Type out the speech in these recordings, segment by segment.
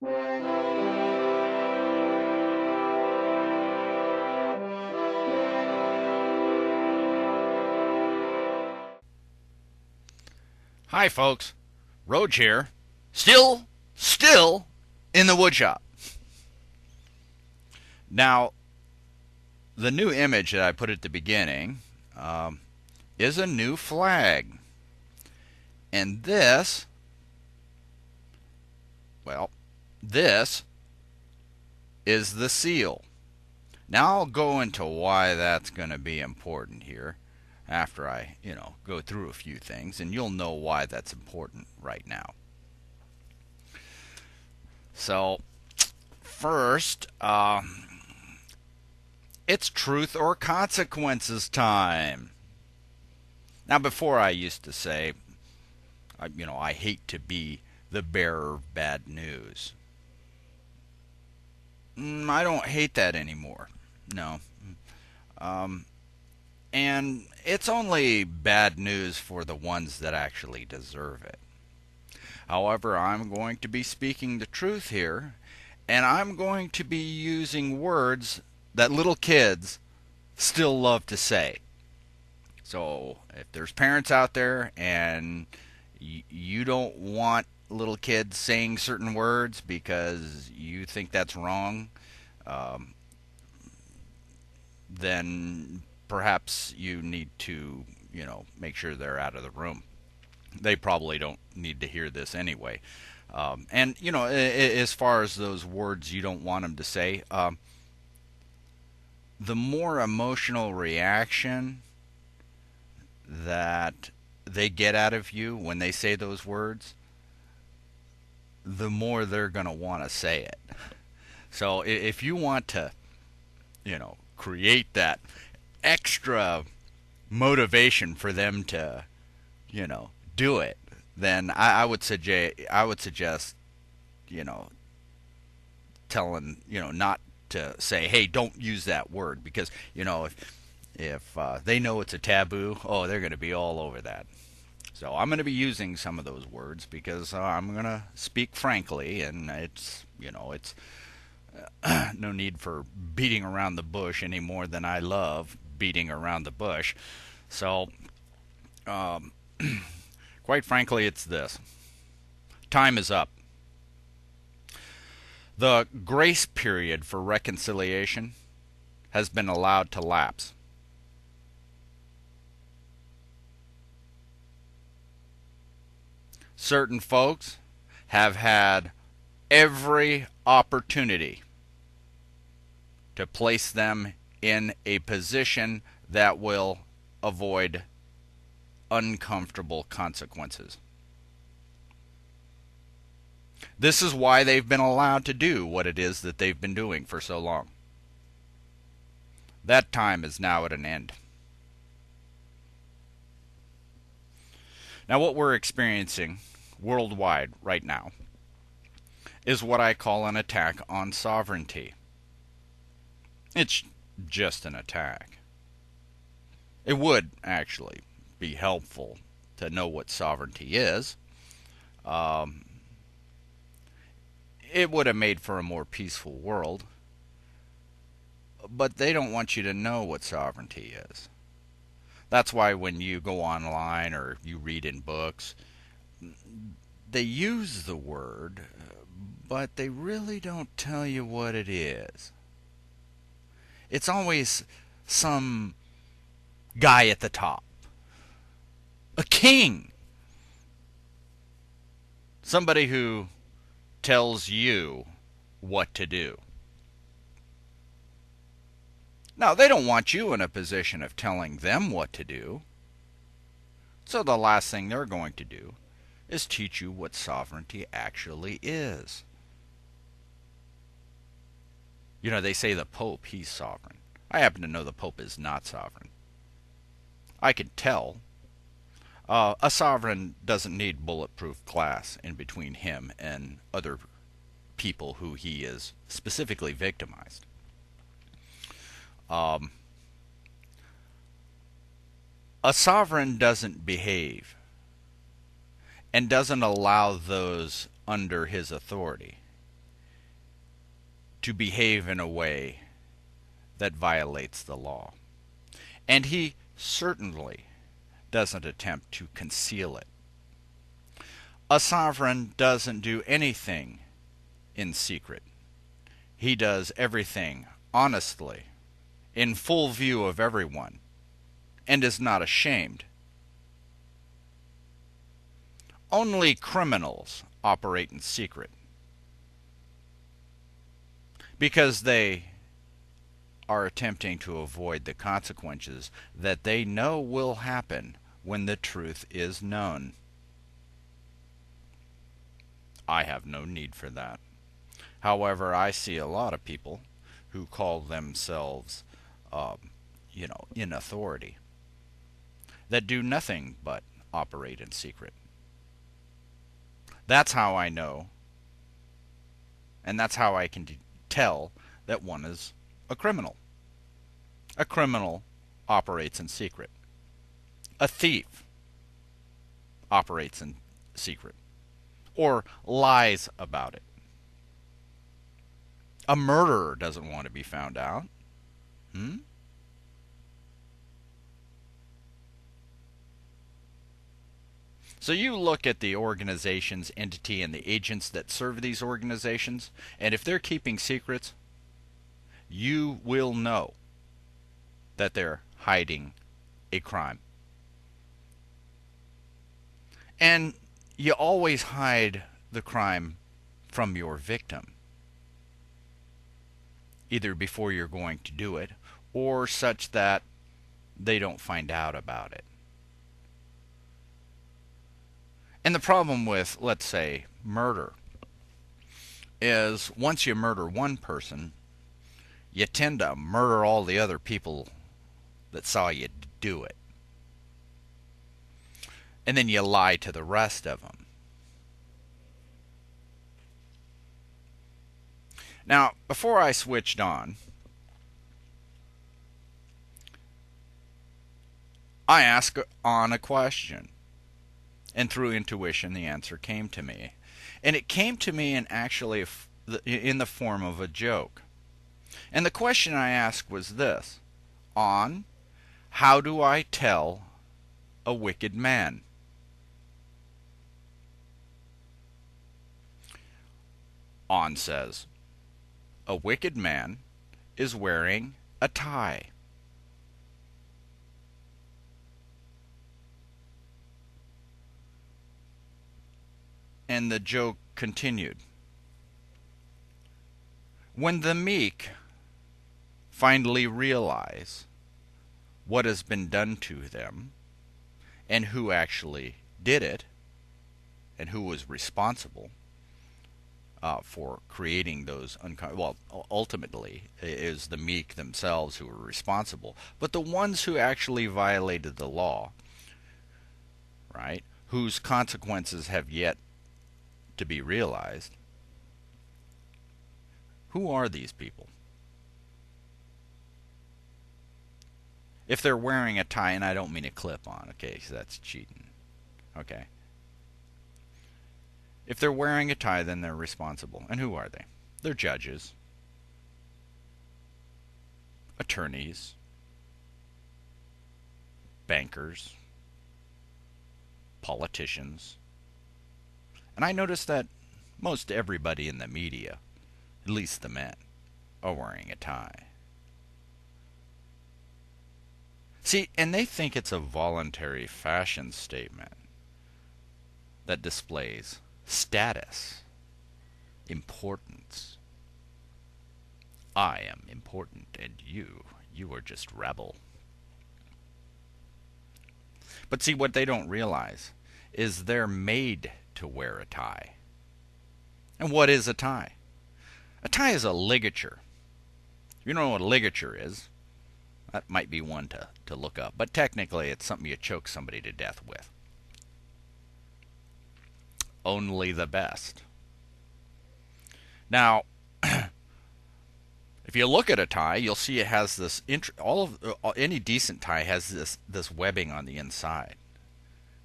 Hi, folks. Roage here. Still in the woodshop. Now, the new image that I put at the beginning is a new flag. And this is the seal. Now I'll go into why that's going to be important here after I, go through a few things, and you'll know why that's important right now. So, first, it's truth or consequences time. Now, before I used to say, I hate to be the bearer of bad news. I don't hate that anymore. No. And it's only bad news for the ones that actually deserve it. However, I'm going to be speaking the truth here, and I'm going to be using words that little kids still love to say. So, if there's parents out there and you don't want little kids saying certain words because you think that's wrong, then perhaps you need to, make sure they're out of the room. They probably don't need to hear this anyway. And, as far as those words you don't want them to say, the more emotional reaction that they get out of you when they say those words, the more they're going to want to say it. So if you want to, create that extra motivation for them to, do it, then I would suggest, telling, not to say, hey, don't use that word, because, if they know it's a taboo, oh, they're going to be all over that. So I'm going to be using some of those words because I'm going to speak frankly, and it's no need for beating around the bush any more than I love beating around the bush. So, quite frankly, it's this. Time is up. The grace period for reconciliation has been allowed to lapse. Certain folks have had every opportunity to place them in a position that will avoid uncomfortable consequences. This is why they've been allowed to do what it is that they've been doing for so long. That time is now at an end. Now, what we're experiencing worldwide right now is what I call an attack on sovereignty. It's just an attack. It would actually be helpful to know what sovereignty is. It would have made for a more peaceful world. But they don't want you to know what sovereignty is. That's why when you go online or you read in books, they use the word, but they really don't tell you what it is. It's always some guy at the top. A king. Somebody who tells you what to do. Now, they don't want you in a position of telling them what to do. So the last thing they're going to do is teach you what sovereignty actually is. They say the Pope, he's sovereign. I happen to know the Pope is not sovereign. I can tell. A sovereign doesn't need bulletproof glass in between him and other people who he is specifically victimized. A sovereign doesn't behave and doesn't allow those under his authority to behave in a way that violates the law. And he certainly doesn't attempt to conceal it. A sovereign doesn't do anything in secret. He does everything honestly, in full view of everyone, and is not ashamed. Only criminals operate in secret because they are attempting to avoid the consequences that they know will happen when the truth is known. I have no need for that. However, I see a lot of people who call themselves, in authority, that do nothing but operate in secret. That's how I know, and that's how I can tell that one is a criminal. A criminal operates in secret. A thief operates in secret, or lies about it. A murderer doesn't want to be found out. So you look at the organization's entity and the agents that serve these organizations, and if they're keeping secrets, you will know that they're hiding a crime. And you always hide the crime from your victim, either before you're going to do it, or such that they don't find out about it. And the problem with, let's say, murder is once you murder one person, you tend to murder all the other people that saw you do it. And then you lie to the rest of them. Now, before I switched on, I asked on a question. And through intuition, the answer came to me. And it came to me in actually in the form of a joke. And the question I asked was this: On, how do I tell a wicked man? On says, a wicked man is wearing a tie. And the joke continued. When the meek finally realize what has been done to them and who actually did it and who was responsible for creating those ultimately it is the meek themselves who were responsible, but the ones who actually violated the law, right, whose consequences have yet to be realized. Who are these people? If they're wearing a tie, and I don't mean a clip-on, okay, so that's cheating. Okay. If they're wearing a tie, then they're responsible. And who are they? They're judges, attorneys, bankers, politicians. And I noticed that most everybody in the media, at least the men, are wearing a tie. See, and they think it's a voluntary fashion statement that displays status, importance. I am important and you are just rabble. But see, what they don't realize is they're made to wear a tie. And what is a tie? A tie is a ligature. You know what a ligature is? That might be one to look up. But technically, it's something you choke somebody to death with. Only the best. Now, if you look at a tie, you'll see it has this. Any decent tie has this webbing on the inside.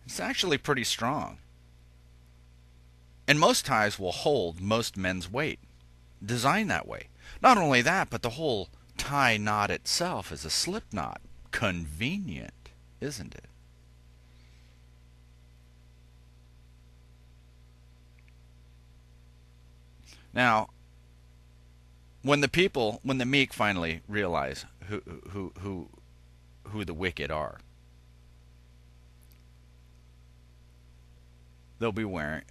It's actually pretty strong. And most ties will hold most men's weight. Designed that way. Not only that, but the whole tie knot itself is a slip knot. Convenient, isn't it? Now, when the meek finally realize who the wicked are, they'll be wearing,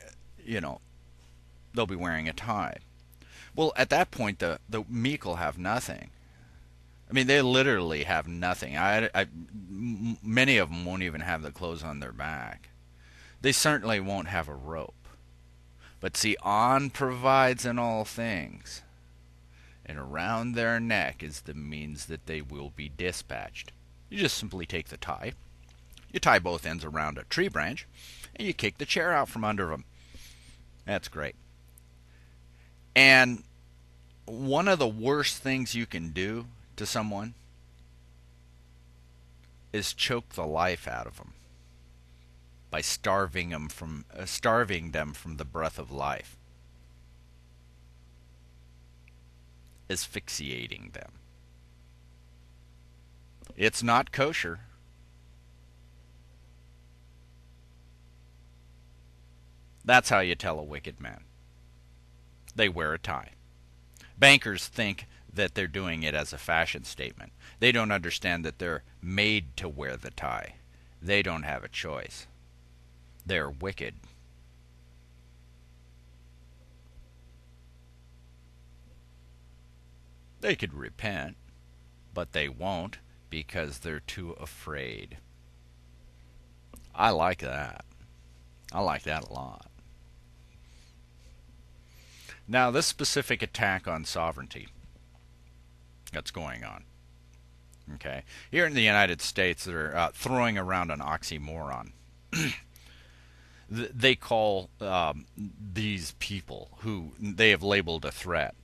you know, they'll be wearing a tie. Well, at that point, the meek will have nothing. I mean, they literally have nothing. Many of them won't even have the clothes on their back. They certainly won't have a rope. But see, On provides in all things, and around their neck is the means that they will be dispatched. You just simply take the tie, you tie both ends around a tree branch, and you kick the chair out from under them. That's great. And one of the worst things you can do to someone is choke the life out of them by starving them from the breath of life, asphyxiating them. It's not kosher. That's how you tell a wicked man. They wear a tie. Bankers think that they're doing it as a fashion statement. They don't understand that they're made to wear the tie. They don't have a choice. They're wicked. They could repent, but they won't because they're too afraid. I like that. I like that a lot. Now, this specific attack on sovereignty that's going on, okay, here in the United States, they're throwing around an oxymoron. They call these people who they have labeled a threat.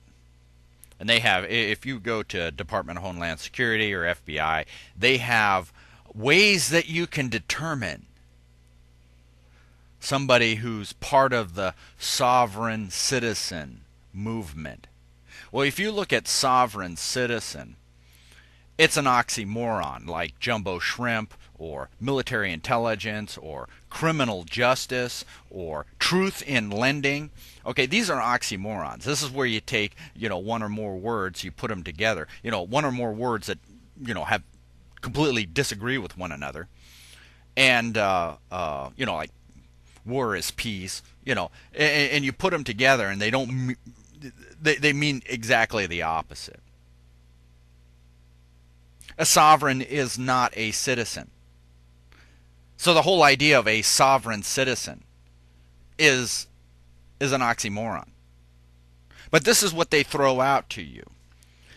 And they have, if you go to Department of Homeland Security or FBI, they have ways that you can determine somebody who's part of the sovereign citizen movement. Well, if you look at sovereign citizen, it's an oxymoron, like jumbo shrimp or military intelligence or criminal justice or truth in lending. Okay, these are oxymorons. This is where you take, one or more words, you put them together. One or more words that, have completely disagree with one another. And, like war is peace, and you put them together and they mean exactly the opposite. A sovereign is not a citizen. So the whole idea of a sovereign citizen is an oxymoron. But this is what they throw out to you.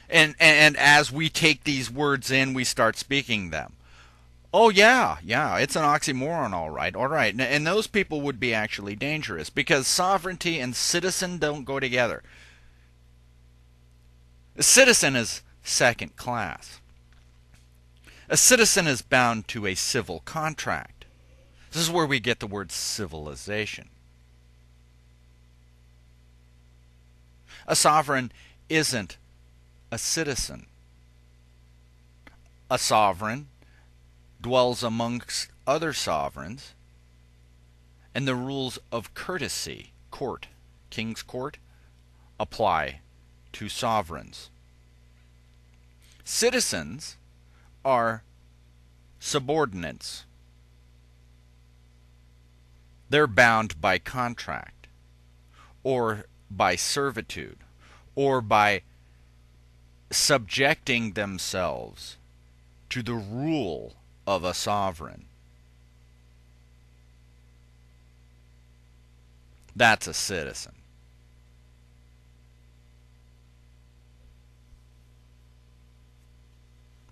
And as we take these words in, we start speaking them. Oh, yeah, it's an oxymoron, all right. And those people would be actually dangerous because sovereignty and citizen don't go together. A citizen is second class. A citizen is bound to a civil contract. This is where we get the word civilization. A sovereign isn't a citizen. A sovereign dwells amongst other sovereigns, and the rules of courtesy, court, king's court, apply to sovereigns. Citizens are subordinates. They're bound by contract, or by servitude, or by subjecting themselves to the rule of a sovereign. That's a citizen.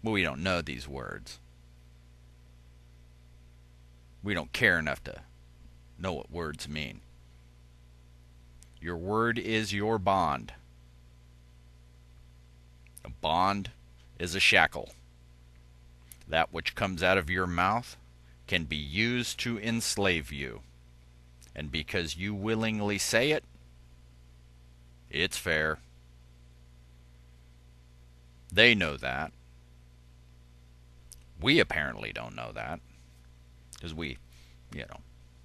But we don't know these words. We don't care enough to know what words mean. Your word is your bond. A bond is a shackle. That which comes out of your mouth can be used to enslave you. And because you willingly say it, it's fair. They know that. We apparently don't know that because we, you know,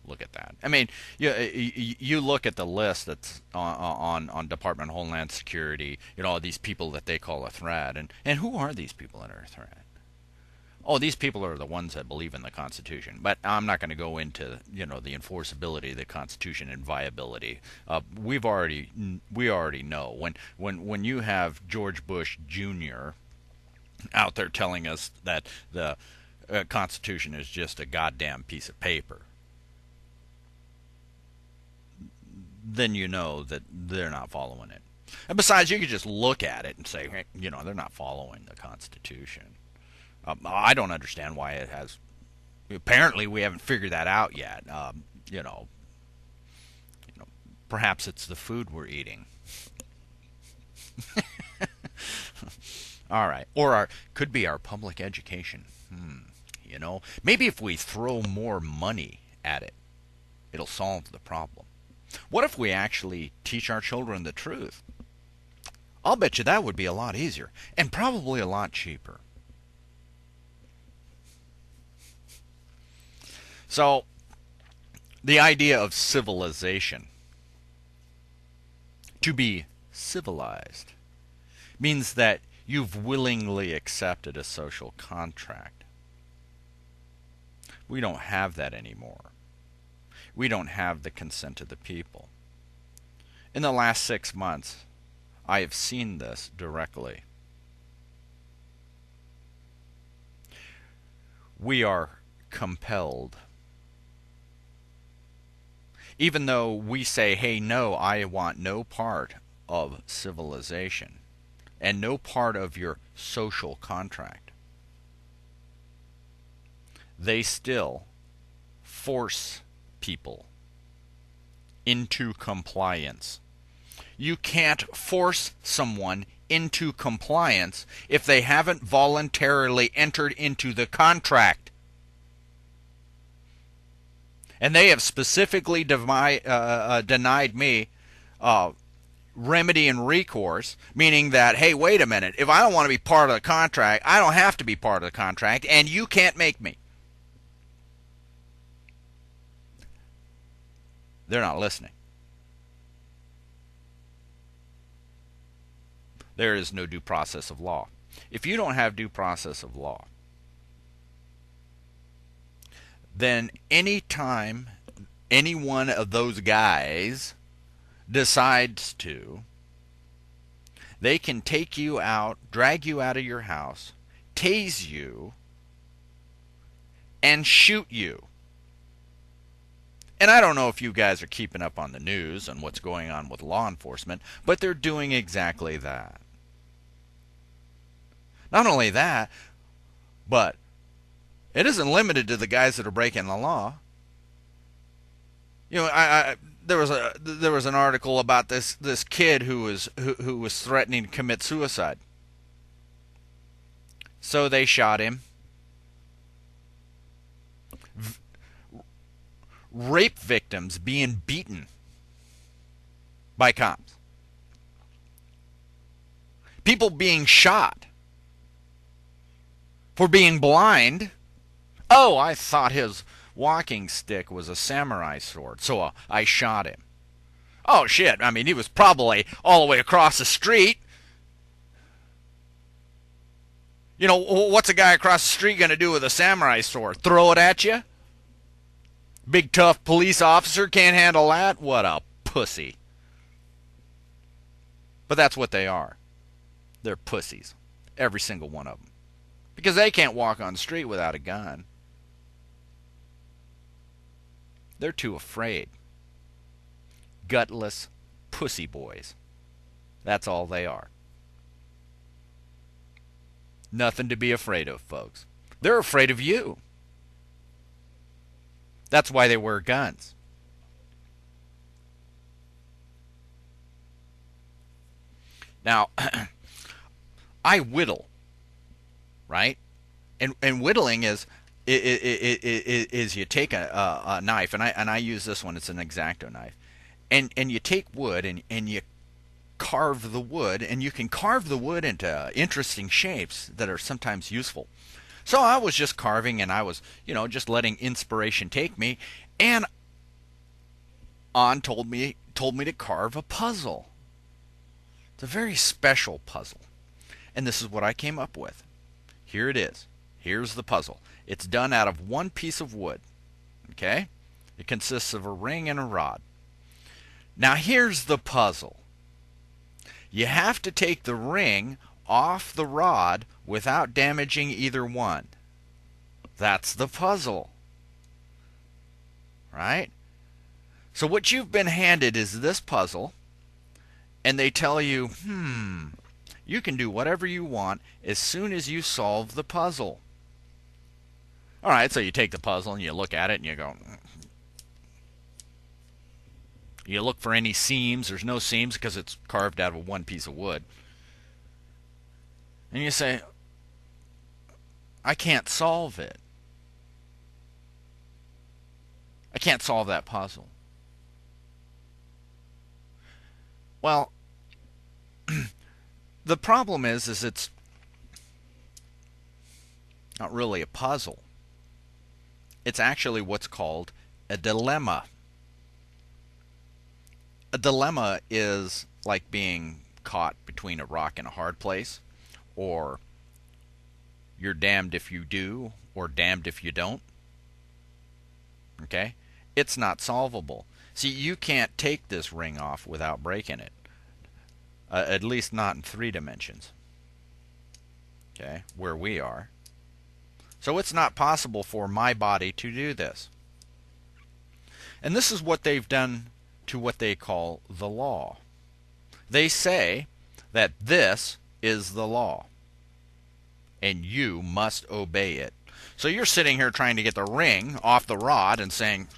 look at that. I mean, you look at the list that's on Department of Homeland Security. You know, these people that they call a threat, and who are these people that are a threat? Oh, these people are the ones that believe in the Constitution. But I'm not going to go into, you know, the enforceability of the Constitution and viability. We already know when you have George Bush Jr. out there telling us that the Constitution is just a goddamn piece of paper, then you know that they're not following it. And besides, you could just look at it and say, hey, you know, they're not following the Constitution. I don't understand why it has. Apparently, we haven't figured that out yet. You know, perhaps it's the food we're eating. All right, or could be our public education. You know, maybe if we throw more money at it, it'll solve the problem. What if we actually teach our children the truth? I'll bet you that would be a lot easier and probably a lot cheaper. So, the idea of civilization, to be civilized, means that you've willingly accepted a social contract. We don't have that anymore. We don't have the consent of the people. In the last 6 months, I have seen this directly. We are compelled. Even though we say, hey, no, I want no part of civilization and no part of your social contract, they still force people into compliance. You can't force someone into compliance if they haven't voluntarily entered into the contract. And they have specifically denied me remedy and recourse, meaning that, hey, wait a minute, if I don't want to be part of the contract, I don't have to be part of the contract, and you can't make me. They're not listening. There is no due process of law. If you don't have due process of law, then any time any one of those guys decides to, they can take you out, drag you out of your house, tase you, and shoot you. And I don't know if you guys are keeping up on the news and what's going on with law enforcement, but they're doing exactly that. Not only that, but it isn't limited to the guys that are breaking the law. You know, there was an article about this kid who was threatening to commit suicide. So they shot him. Rape victims being beaten by cops. People being shot for being blind. Oh, I thought his walking stick was a samurai sword, so I shot him. Oh, shit, I mean, he was probably all the way across the street. You know, what's a guy across the street going to do with a samurai sword? Throw it at you? Big tough police officer can't handle that? What a pussy. But that's what they are. They're pussies. Every single one of them. Because they can't walk on the street without a gun. They're too afraid. Gutless pussy boys. That's all they are. Nothing to be afraid of, folks. They're afraid of you. That's why they wear guns. Now, I whittle, right? And whittling is you take a knife, and I use this one. It's an X-Acto knife, and you take wood and you carve the wood, and you can carve the wood into interesting shapes that are sometimes useful. So I was just carving, and I was, just letting inspiration take me, and On told me to carve a puzzle. It's a very special puzzle. And this is what I came up with. Here it is. Here's the puzzle. It's done out of one piece of wood. Okay? It consists of a ring and a rod. Now here's the puzzle. You have to take the ring off the rod without damaging either one. That's the puzzle. Right? So what you've been handed is this puzzle, and they tell you, you can do whatever you want as soon as you solve the puzzle. All right, so you take the puzzle and you look at it and you go, you look for any seams. There's no seams because it's carved out of one piece of wood. And you say, I can't solve it. I can't solve that puzzle. Well, the problem is it's not really a puzzle. It's actually what's called a dilemma. A dilemma is like being caught between a rock and a hard place, or you're damned if you do, or damned if you don't. Okay? It's not solvable. See, you can't take this ring off without breaking it. At least not in 3 dimensions. Okay? Where we are. So it's not possible for my body to do this. And this is what they've done to what they call the law. They say that this is the law, and you must obey it. So you're sitting here trying to get the ring off the rod and saying,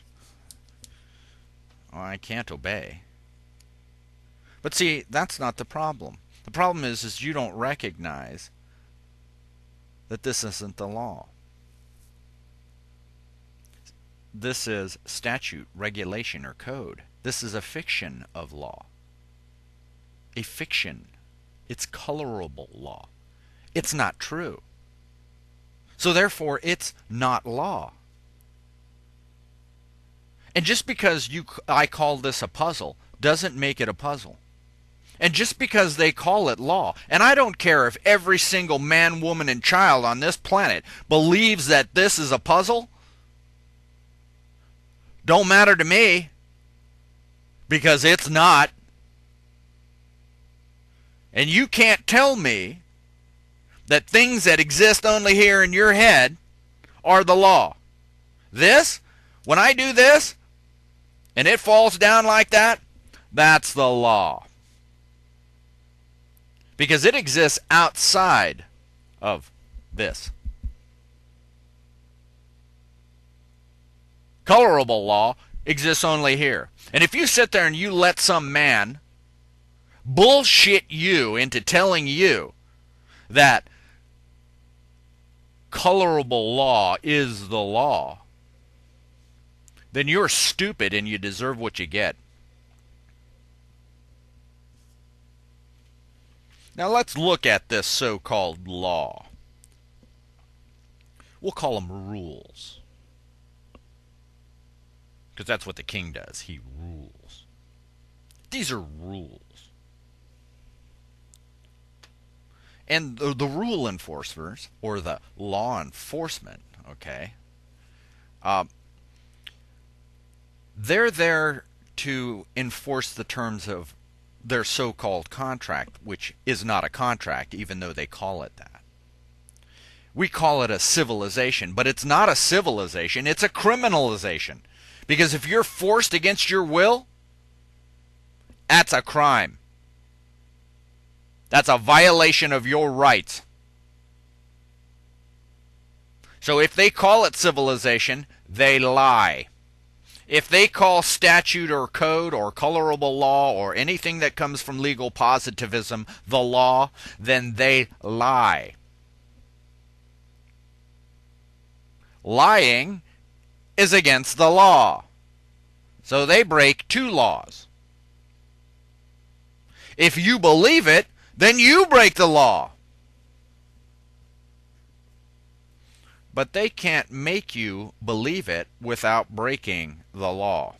oh, I can't obey. But see, that's not the problem. The problem is you don't recognize that this isn't the law. This is statute, regulation, or code. This is a fiction of law. A fiction. It's colorable law. It's not true. So therefore, it's not law. And just because I call this a puzzle doesn't make it a puzzle. And just because they call it law, and I don't care if every single man, woman, and child on this planet believes that this is a puzzle, don't matter to me, because it's not. And you can't tell me that things that exist only here in your head are the law. This, when I do this, and it falls down like that, that's the law. Because it exists outside of this. Colorable law exists only here. And if you sit there and you let some man bullshit you into telling you that colorable law is the law, then you're stupid and you deserve what you get. Now let's look at this so-called law. We'll call them rules. Because that's what the king does. He rules. These are rules. And the rule enforcers, or the law enforcement, okay, they're there to enforce the terms of their so-called contract, which is not a contract, even though they call it that. We call it a civilization, but it's not a civilization, it's a criminalization. Because if you're forced against your will, that's a crime. That's a violation of your rights. So if they call it civilization, they lie. If they call statute or code or colorable law or anything that comes from legal positivism the law, then they lie. Lying is against the law. So they break 2 laws. If you believe it, then you break the law. But they can't make you believe it without breaking the law.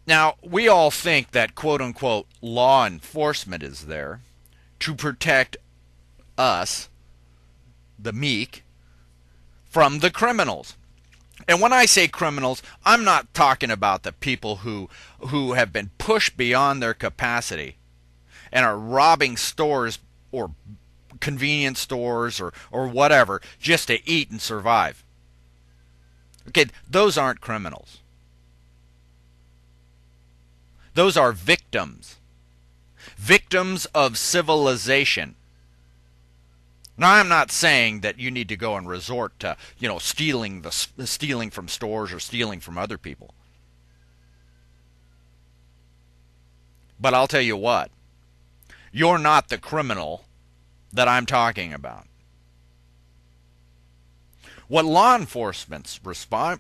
Now, we all think that quote-unquote law enforcement is there to protect us, the meek, from the criminals. And when I say criminals, I'm not talking about the people who have been pushed beyond their capacity and are robbing stores or convenience stores or whatever just to eat and survive. Okay, those aren't criminals. Those are victims. Victims of civilization. Now, I'm not saying that you need to go and resort to, stealing from stores or stealing from other people. But I'll tell you what. You're not the criminal that I'm talking about. What law enforcement's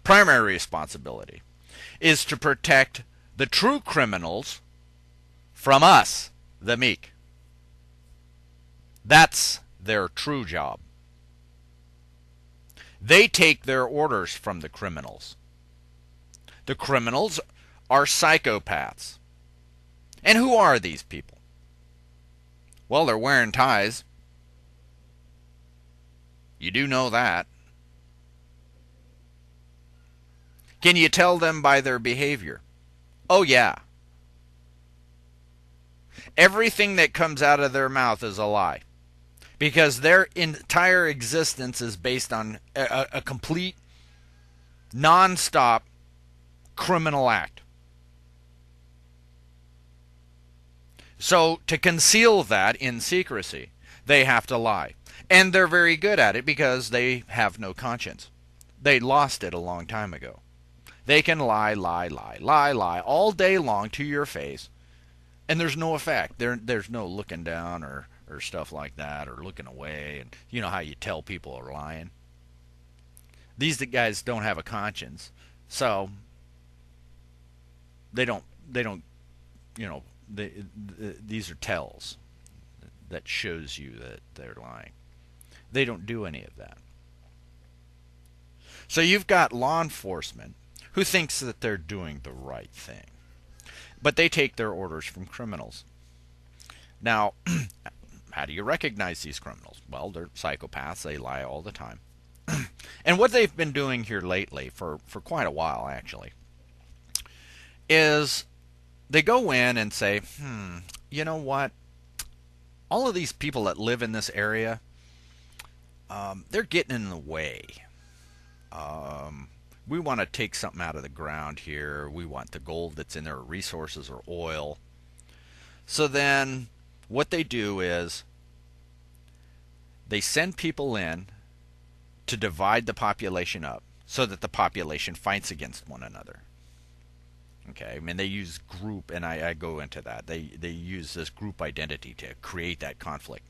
primary responsibility is to protect the true criminals from us, the meek. That's their true job. They take their orders from the criminals. The criminals are psychopaths. And who are these people? Well, they're wearing ties. You do know that. Can you tell them by their behavior? Oh, yeah. Everything that comes out of their mouth is a lie. Because their entire existence is based on a complete, non-stop criminal act. So, to conceal that in secrecy, they have to lie. And they're very good at it because they have no conscience. They lost it a long time ago. They can lie all day long to your face, and there's no effect. There's no looking down or stuff like that, or looking away, and you know how you tell people are lying. These guys don't have a conscience, so they don't these are tells that shows you that they're lying. They don't do any of that. So you've got law enforcement who thinks that they're doing the right thing, but they take their orders from criminals. Now, how do you recognize these criminals? Well, they're psychopaths. They lie all the time. And what they've been doing here lately, for quite a while actually, is they go in and say, you know what? All of these people that live in this area, they're getting in the way. We want to take something out of the ground here. We want the gold that's in there, or resources, or oil. So then what they do is they send people in to divide the population up so that the population fights against one another. Okay, I mean, they use group, and I go into that. They use this group identity to create that conflict.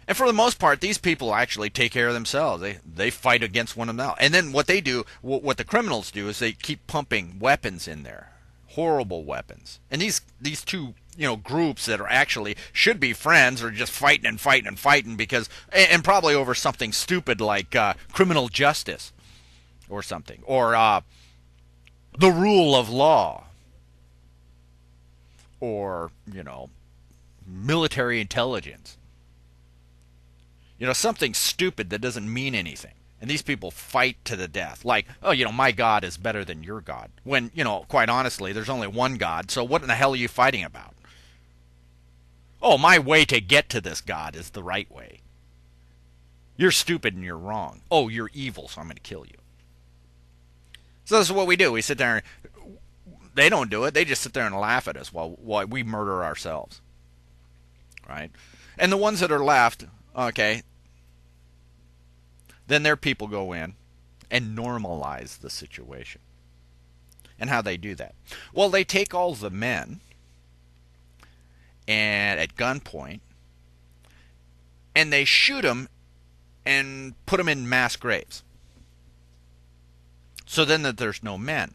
And for the most part, these people actually take care of themselves. They fight against one another. And then what they do, what the criminals do, is they keep pumping weapons in there. Horrible weapons. And these two groups that are actually should be friends are just fighting and fighting and fighting because, and probably over something stupid like criminal justice or something, or the rule of law, or military intelligence. Something stupid that doesn't mean anything. And these people fight to the death. Like, oh, my God is better than your God. When, quite honestly, there's only one God, so what in the hell are you fighting about? Oh, my way to get to this God is the right way. You're stupid and you're wrong. Oh, you're evil, so I'm going to kill you. So this is what we do. We sit there and they don't do it. They just sit there and laugh at us while we murder ourselves. Right? And the ones that are left, okay, then their people go in and normalize the situation. And how they do that? Well, they take all the men and at gunpoint, and they shoot them and put them in mass graves. So then that there's no men.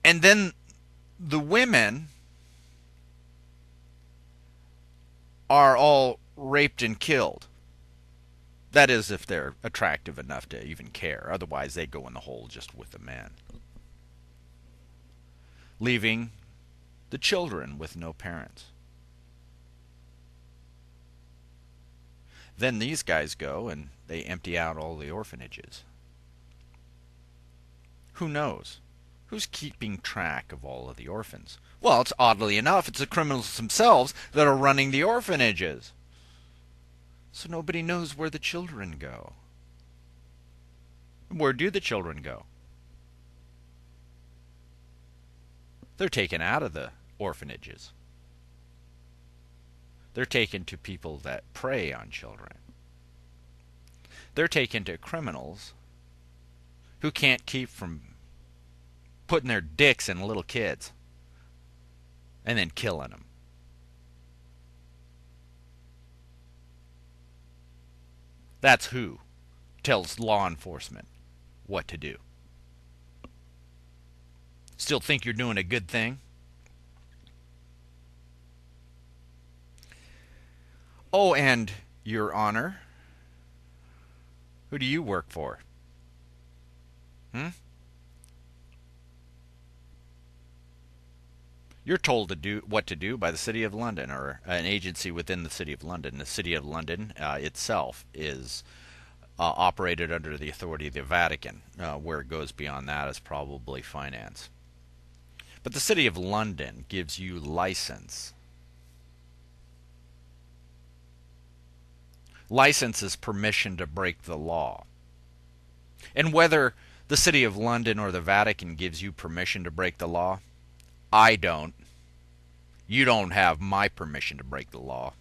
And then the women are all raped and killed. That is, if they're attractive enough to even care. Otherwise, they go in the hole just with the men. Leaving the children with no parents. Then these guys go and they empty out all the orphanages. Who knows? Who's keeping track of all of the orphans? Well, it's oddly enough, it's the criminals themselves that are running the orphanages. So nobody knows where the children go. Where do the children go? They're taken out of the orphanages. They're taken to people that prey on children. They're taken to criminals who can't keep from putting their dicks in little kids and then killing them. That's who tells law enforcement what to do. Still think you're doing a good thing? Oh, and Your Honor, who do you work for? You're told to do what to do by the City of London, or an agency within the City of London. The City of London itself is operated under the authority of the Vatican. Where it goes beyond that is probably finance. But the City of London gives you license. License is permission to break the law. And whether the City of London or the Vatican gives you permission to break the law, I don't. You don't have my permission to break the law.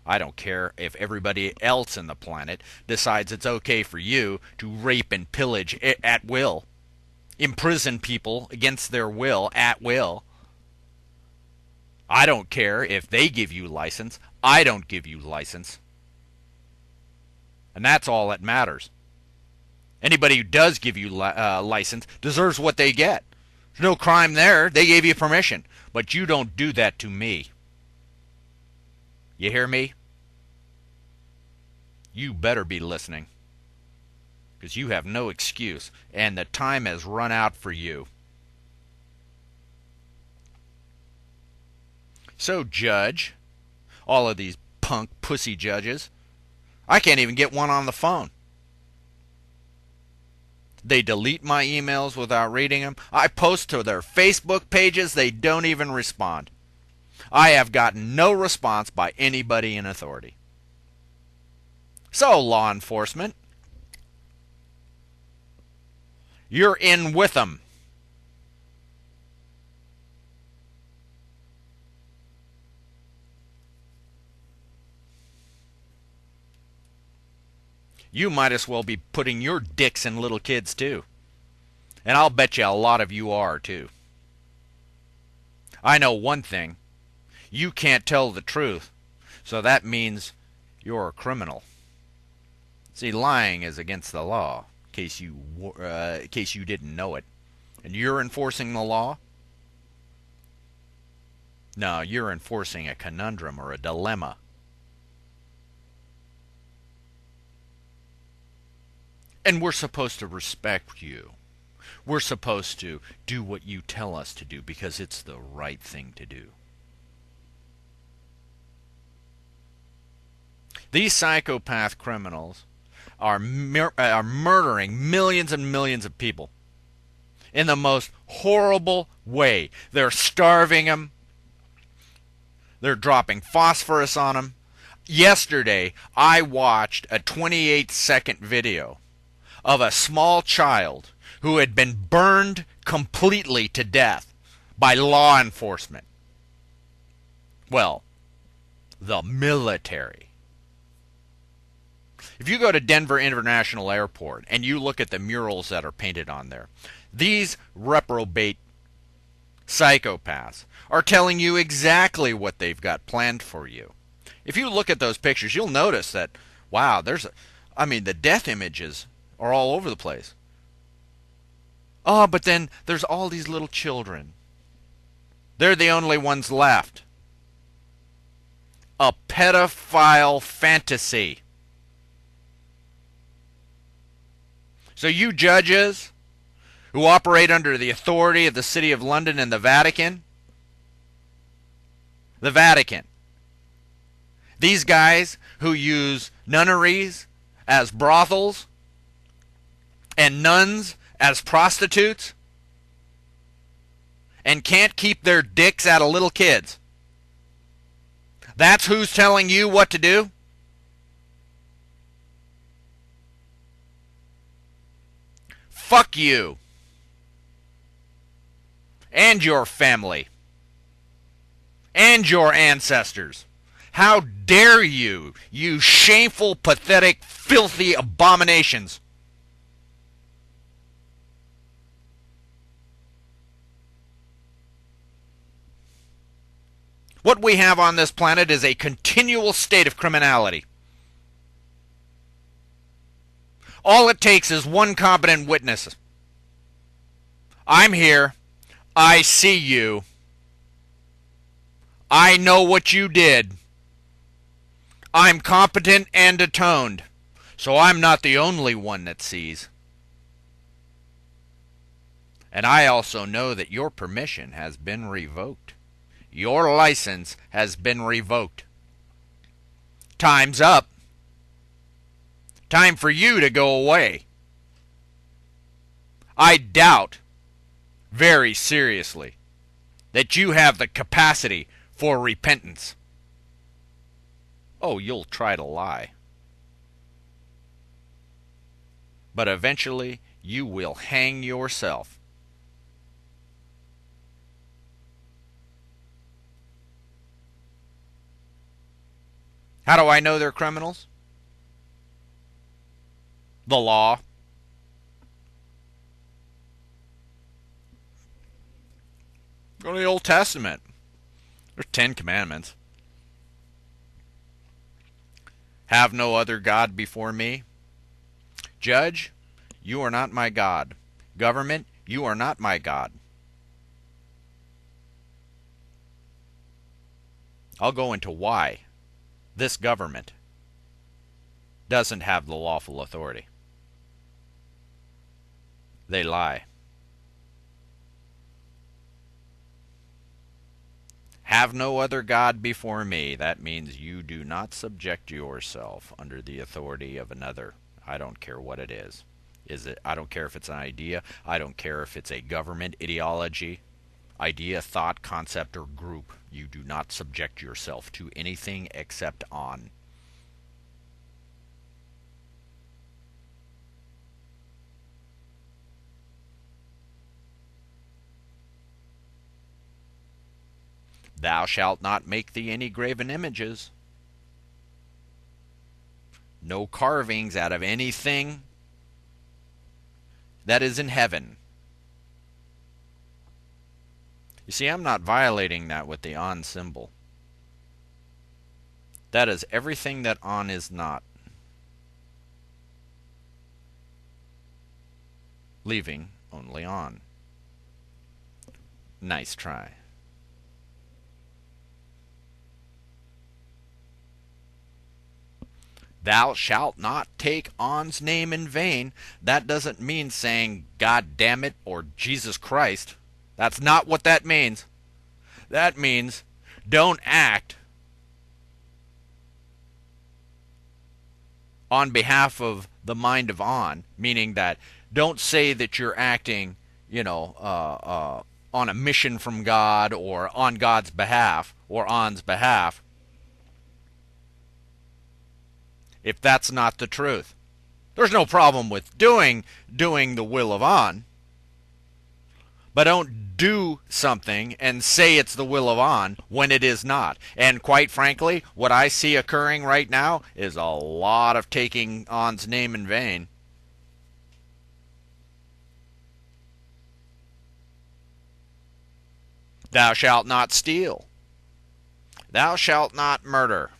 I don't care if everybody else on the planet decides it's okay for you to rape and pillage at will. Imprison people against their will at will. I don't care if they give you license. I don't give you license. And that's all that matters. Anybody who does give you license deserves what they get. There's no crime there. They gave you permission. But you don't do that to me. You hear me? You better be listening. Because you have no excuse. And the time has run out for you. So, judge, all of these punk pussy judges, I can't even get one on the phone. They delete my emails without reading them. I post to their Facebook pages. They don't even respond. I have gotten no response by anybody in authority. So, law enforcement, you're in with them. You might as well be putting your dicks in little kids too. And I'll bet you a lot of you are too. I know one thing. You can't tell the truth. So that means you're a criminal. See, lying is against the law, in case you didn't know it. And you're enforcing the law? No, you're enforcing a conundrum or a dilemma. And we're supposed to respect you. We're supposed to do what you tell us to do because it's the right thing to do. These psychopath criminals are murdering millions and millions of people in the most horrible way. They're starving them. They're dropping phosphorus on them. Yesterday, I watched a 28-second video of a small child who had been burned completely to death by law enforcement. Well, the military. If you go to Denver International Airport and you look at the murals that are painted on there, these reprobate psychopaths are telling you exactly what they've got planned for you. If you look at those pictures, you'll notice that, wow, the death images are all over the place. Oh, but then there's all these little children. They're the only ones left. A pedophile fantasy. So you judges who operate under the authority of the City of London and the Vatican, these guys who use nunneries as brothels and nuns as prostitutes and can't keep their dicks out of little kids. That's who's telling you what to do? Fuck you. And your family. And your ancestors. How dare you, you shameful, pathetic, filthy abominations. What we have on this planet is a continual state of criminality. All it takes is one competent witness. I'm here. I see you. I know what you did. I'm competent and atoned, so I'm not the only one that sees. And I also know that your permission has been revoked. Your license has been revoked. Time's up. Time for you to go away. I doubt, very seriously, that you have the capacity for repentance. Oh, you'll try to lie. But eventually, you will hang yourself. How do I know they're criminals? The law. Go to the Old Testament. There's 10 commandments. Have no other God before me. Judge, you are not my God. Government, you are not my God. I'll go into why this government doesn't have the lawful authority. They lie. Have no other God before me. That means you do not subject yourself under the authority of another. I don't care what it is. I don't care if it's an idea. I don't care if it's a government ideology, idea, thought, concept, or group. You do not subject yourself to anything except on. Thou shalt not make thee any graven images. No carvings out of anything that is in heaven. You see, I'm not violating that with the on symbol. That is everything that on is not. Leaving only on. Nice try. Thou shalt not take on's name in vain. That doesn't mean saying God damn it or Jesus Christ. That's not what that means. That means don't act on behalf of the mind of on, meaning that don't say that you're acting, on a mission from God or on God's behalf or on's behalf, if that's not the truth. There's no problem with doing the will of on, but don't do something and say it's the will of on when it is not. And quite frankly, what I see occurring right now is a lot of taking on's name in vain. Thou shalt not steal. Thou shalt not murder.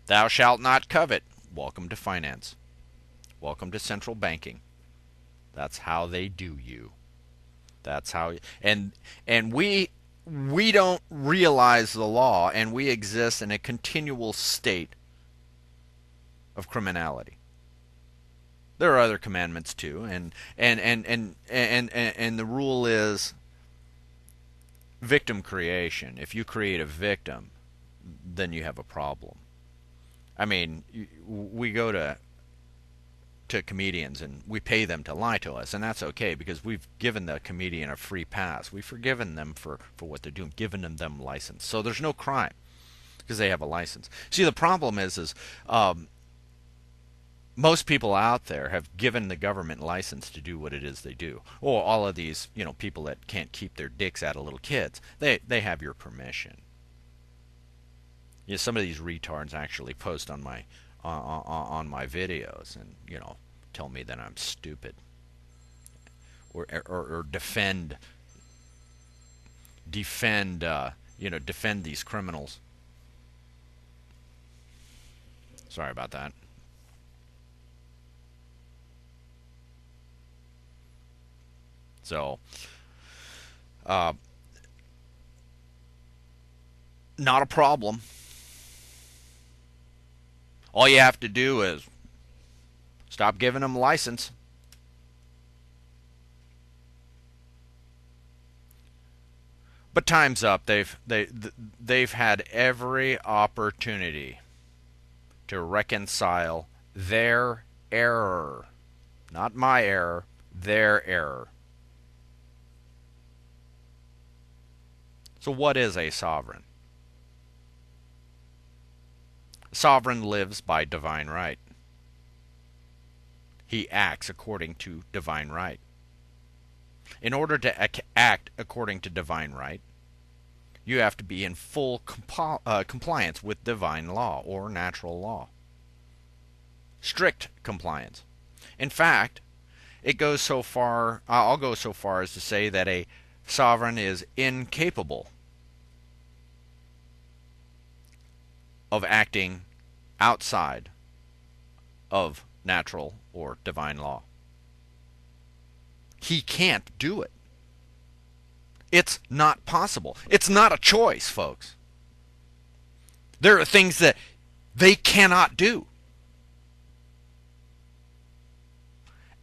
Thou shalt not covet welcome to finance. Welcome to central banking. That's how they do you. That's how, and we don't realize the law, and we exist in a continual state of criminality. There are other commandments too, and the rule is victim creation. If you create a victim, then you have a problem. I mean, we go to comedians and we pay them to lie to us, and that's okay because we've given the comedian a free pass. We've forgiven them for what they're doing, given them license. So there's no crime because they have a license. See, the problem is most people out there have given the government license to do what it is they do. Or all of these, people that can't keep their dicks out of little kids, they have your permission. Some of these retards actually post on my videos and tell me that I'm stupid or defend these criminals. Sorry about that. So, not a problem. All you have to do is stop giving them license. But time's up. They've had every opportunity to reconcile their error, not my error, their error. So what is a sovereign? A sovereign lives by divine right. He acts according to divine right. In order to act according to divine right, you have to be in full compliance with divine law or natural law. Strict compliance. In fact, it goes so far, I'll go so far as to say that a sovereign is incapable of acting outside of natural or divine law. He can't do it. It's not possible. It's not a choice, folks. There are things that they cannot do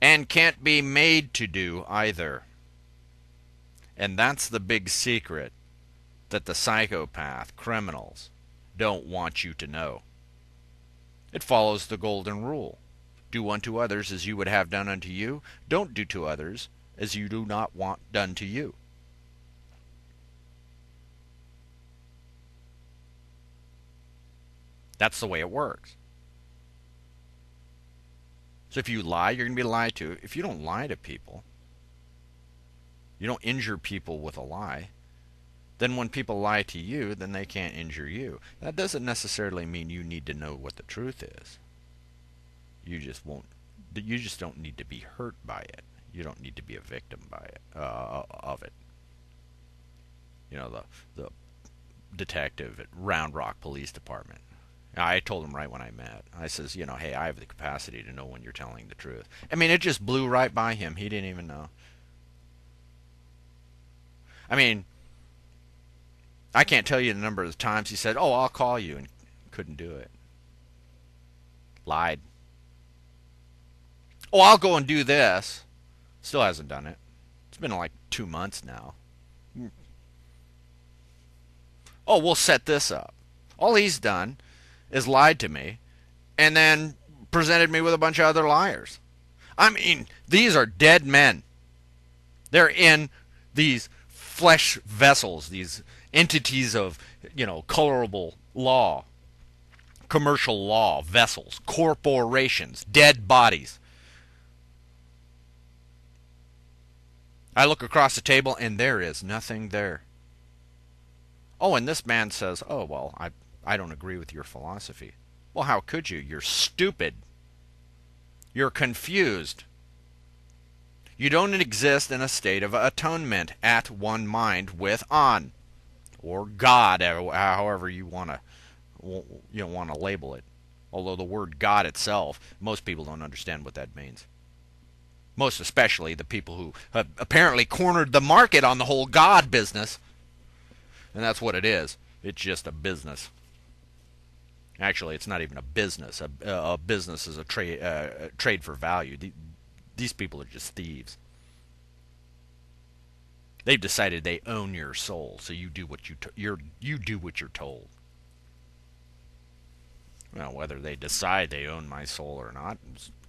and can't be made to do either. And that's the big secret that the psychopath criminals don't want you to know. It follows the golden rule. Do unto others as you would have done unto you. Don't do to others as you do not want done to you. That's the way it works. So if you lie, you're going to be lied to. If you don't lie to people, you don't injure people with a lie, then when people lie to you, then they can't injure you. That doesn't necessarily mean you need to know what the truth is. You just don't need to be hurt by it. You don't need to be a victim by it, of it. The detective at Round Rock Police Department. I told him right when I met. I says, hey, I have the capacity to know when you're telling the truth. I mean, it just blew right by him. He didn't even know. I mean, I can't tell you the number of times he said, I'll call you, and couldn't do it. Lied. I'll go and do this. Still hasn't done it. It's been like 2 months now. We'll set this up. All he's done is lied to me and then presented me with a bunch of other liars. I mean, these are dead men. They're in these flesh vessels, these entities of, colorable law, commercial law, vessels, corporations, dead bodies. I look across the table and there is nothing there. And this man says, I don't agree with your philosophy. Well, how could you? You're stupid. You're confused. You don't exist in a state of atonement at one mind with On, or God, however you want to label it. Although the word God itself, most people don't understand what that means. Most especially the people who have apparently cornered the market on the whole God business. And that's what it is. It's just a business. Actually, it's not even a business. A business is a trade for value. These people are just thieves. They've decided they own your soul, so you do what you do what you're told. Well, whether they decide they own my soul or not,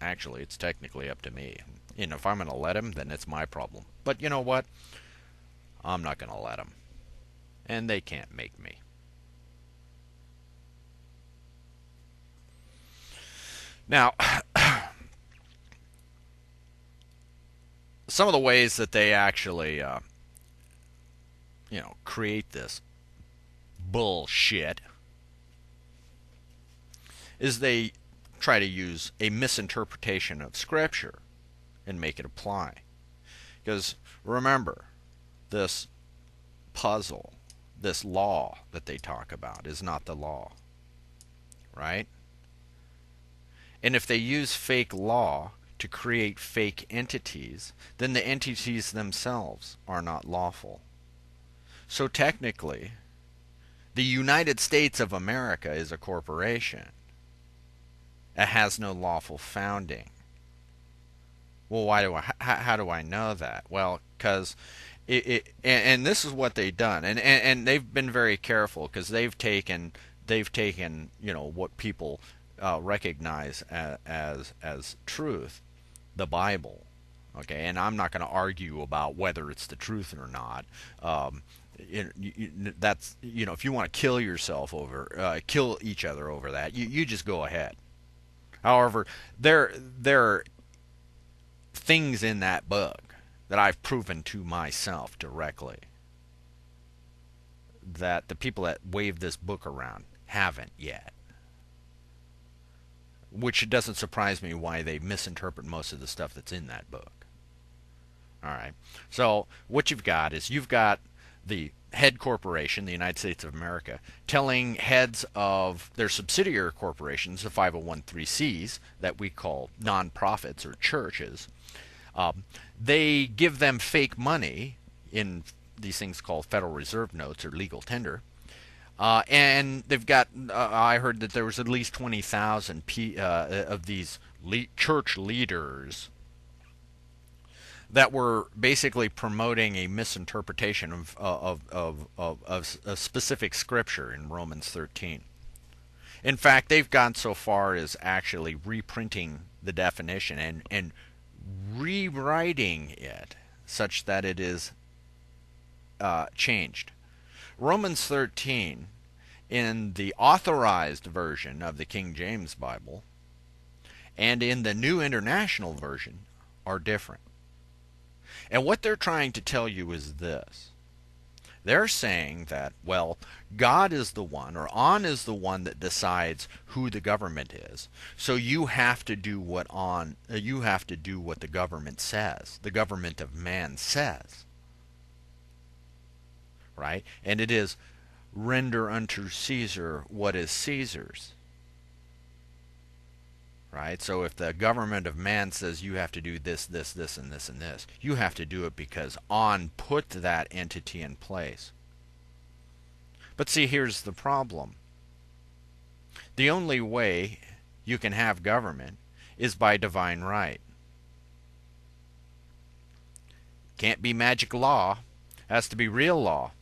actually, it's technically up to me. And if I'm going to let them, then it's my problem. But you know what? I'm not going to let them. And they can't make me. Now, some of the ways that they actually, create this bullshit is they try to use a misinterpretation of Scripture and make it apply. Because remember, this puzzle, this law that they talk about is not the law, right? And if they use fake law to create fake entities, then the entities themselves are not lawful. So technically, the United States of America is a corporation. It has no lawful founding. Well, how do I know that? Well, because and this is what they've done, and they've been very careful because they've taken what people recognize as truth, the Bible. Okay, and I'm not going to argue about whether it's the truth or not. That's if you want to kill yourself kill each other over that, you just go ahead. However, there are things in that book that I've proven to myself directly that the people that wave this book around haven't yet. Which doesn't surprise me why they misinterpret most of the stuff that's in that book. All right. So what you've got the head corporation, the United States of America, telling heads of their subsidiary corporations, the 501(c)(3)s that we call nonprofits or churches, they give them fake money in these things called Federal Reserve notes or legal tender. And they've got, I heard that there was at least 20,000 of these church leaders that were basically promoting a misinterpretation of a specific scripture in Romans 13. In fact, they've gone so far as actually reprinting the definition and rewriting it such that it is changed. Romans 13 in the authorized version of the King James Bible and in the New International Version are different. And what they're trying to tell you is this. They're saying that, well, God is the one, or On is the one that decides who the government is. So you have to do what the government says, the government of man says. Right? And it is render unto Caesar what is Caesar's. Right? So if the government of man says you have to do this, this, this, and this, and this, you have to do it because On put that entity in place. But see, here's the problem. The only way you can have government is by divine right. Can't be magic law. Has to be real law.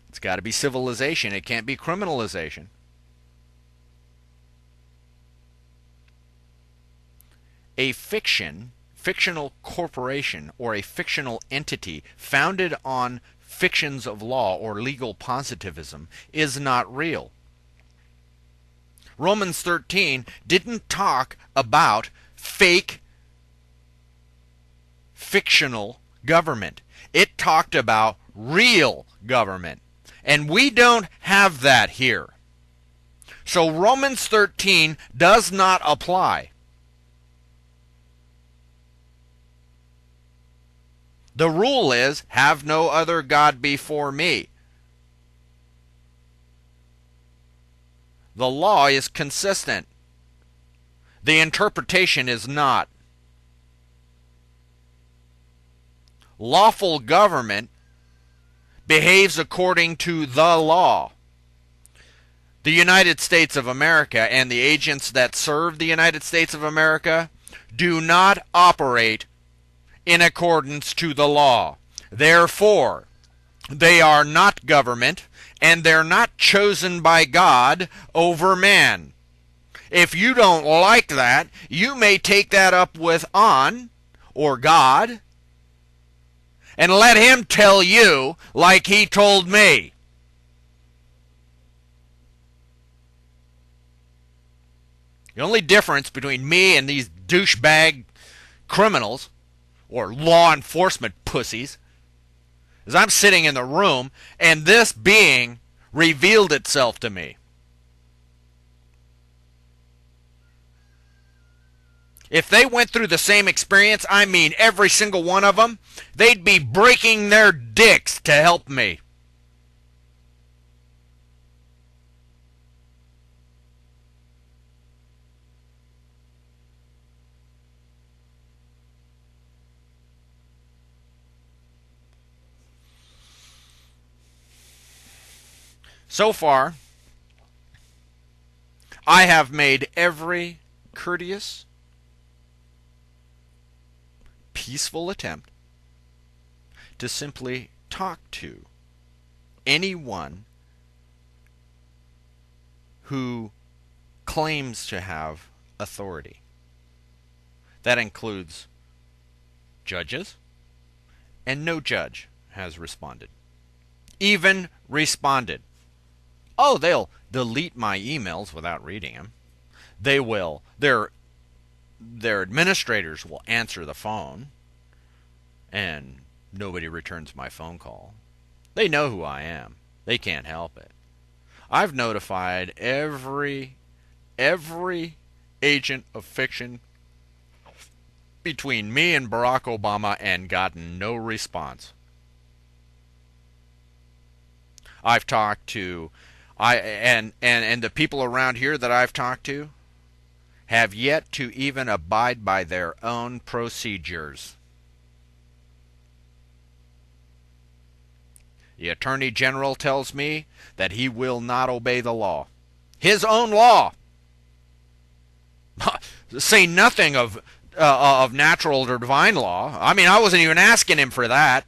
It's got to be civilization. It can't be criminalization. A fictional corporation, or a fictional entity founded on fictions of law or legal positivism is not real. Romans 13 didn't talk about fake fictional government. It talked about real government. And we don't have that here. So Romans 13 does not apply. The rule is, have no other God before me. The law is consistent. The interpretation is not. Lawful government behaves according to the law. The United States of America and the agents that serve the United States of America do not operate in accordance to the law. Therefore, they are not government, and they're not chosen by God over man. If you don't like that, you may take that up with An, or God, and let him tell you like he told me. The only difference between me and these douchebag criminals, or law enforcement pussies, is I'm sitting in the room and this being revealed itself to me. If they went through the same experience, I mean every single one of them, they'd be breaking their dicks to help me. So far, I have made every courteous, peaceful attempt to simply talk to anyone who claims to have authority. That includes judges, and no judge has responded. Even responded. Oh, they'll delete my emails without reading them. They will. Their administrators will answer the phone, and nobody returns my phone call. They know who I am. They can't help it. I've notified every agent of fiction between me and Barack Obama and gotten no response. I've talked to and the people around here that I've talked to have yet to even abide by their own procedures. The Attorney General tells me that he will not obey the law. His own law. Say nothing of natural or divine law. I mean, I wasn't even asking him for that.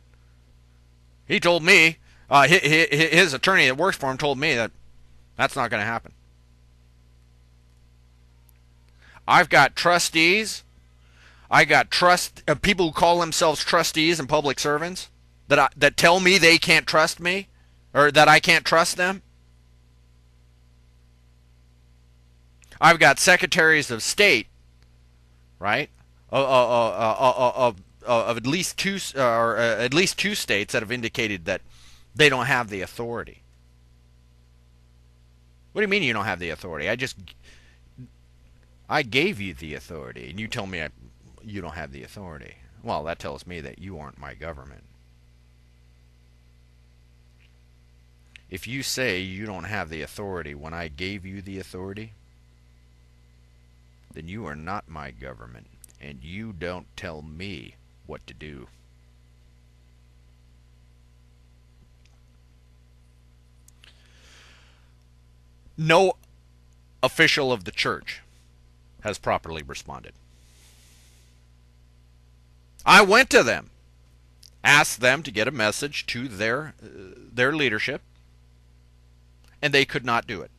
He told me, his attorney that works for him told me that that's not going to happen. I've got trustees. I got people who call themselves trustees and public servants that tell me they can't trust me, or that I can't trust them. I've got secretaries of state, right, of at least two states that have indicated that they don't have the authority. What do you mean you don't have the authority? I gave you the authority, and you tell me you don't have the authority. Well, that tells me that you aren't my government. If you say you don't have the authority when I gave you the authority, then you are not my government, and you don't tell me what to do. No official of the church has properly responded. I went to them, asked them to get a message to their leadership, and they could not do it.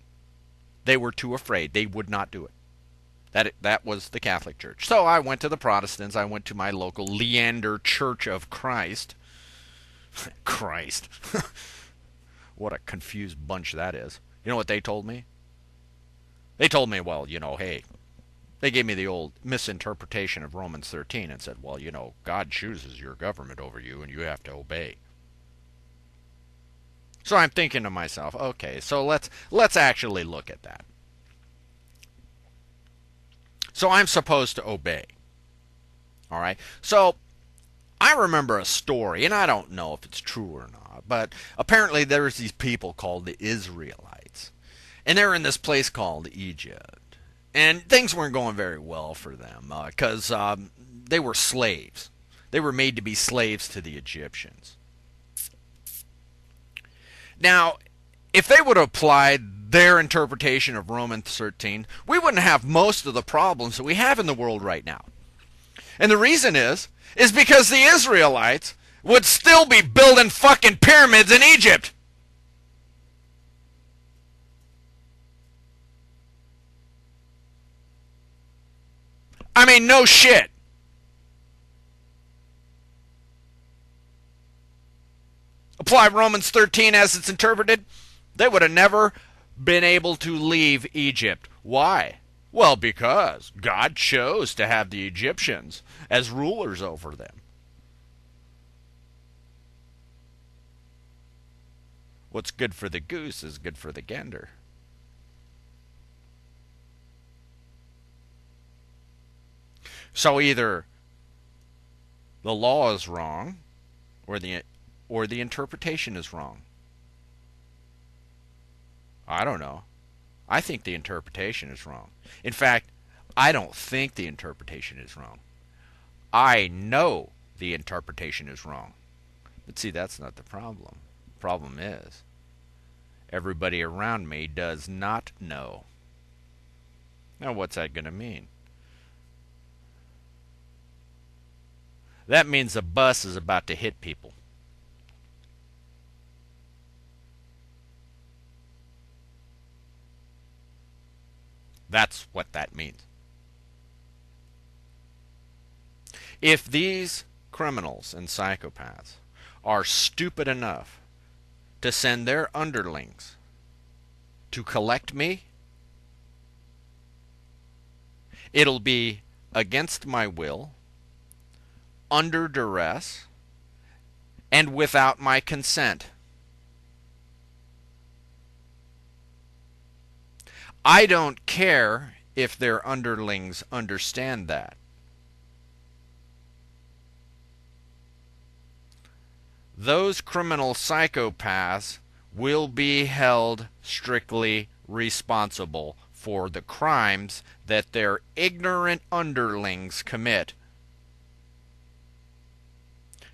They were too afraid. They would not do it. That was the Catholic Church. So I went to the Protestants. I went to my local Leander Church of Christ. Christ. What a confused bunch that is. You know what they told me? They told me, well, hey, they gave me the old misinterpretation of Romans 13 and said, well, God chooses your government over you and you have to obey. So I'm thinking to myself, okay, so let's actually look at that. So I'm supposed to obey. All right? So I remember a story, and I don't know if it's true or not, but apparently there's these people called the Israelites. And they're in this place called Egypt. And things weren't going very well for them because they were slaves. They were made to be slaves to the Egyptians. Now, if they would have applied their interpretation of Romans 13, we wouldn't have most of the problems that we have in the world right now. And the reason is because the Israelites would still be building fucking pyramids in Egypt. I mean, no shit. Apply Romans 13 as it's interpreted, they would have never been able to leave Egypt. Why? Well, because God chose to have the Egyptians as rulers over them. What's good for the goose is good for the gander. So either the law is wrong or the interpretation is wrong. I don't know. I think the interpretation is wrong. In fact, I don't think the interpretation is wrong. I know the interpretation is wrong. But see, that's not the problem. The problem is everybody around me does not know. Now, what's that going to mean? That means a bus is about to hit people. That's what that means. If these criminals and psychopaths are stupid enough to send their underlings to collect me, it'll be against my will, under duress, and without my consent. I don't care if their underlings understand that. Those criminal psychopaths will be held strictly responsible for the crimes that their ignorant underlings commit.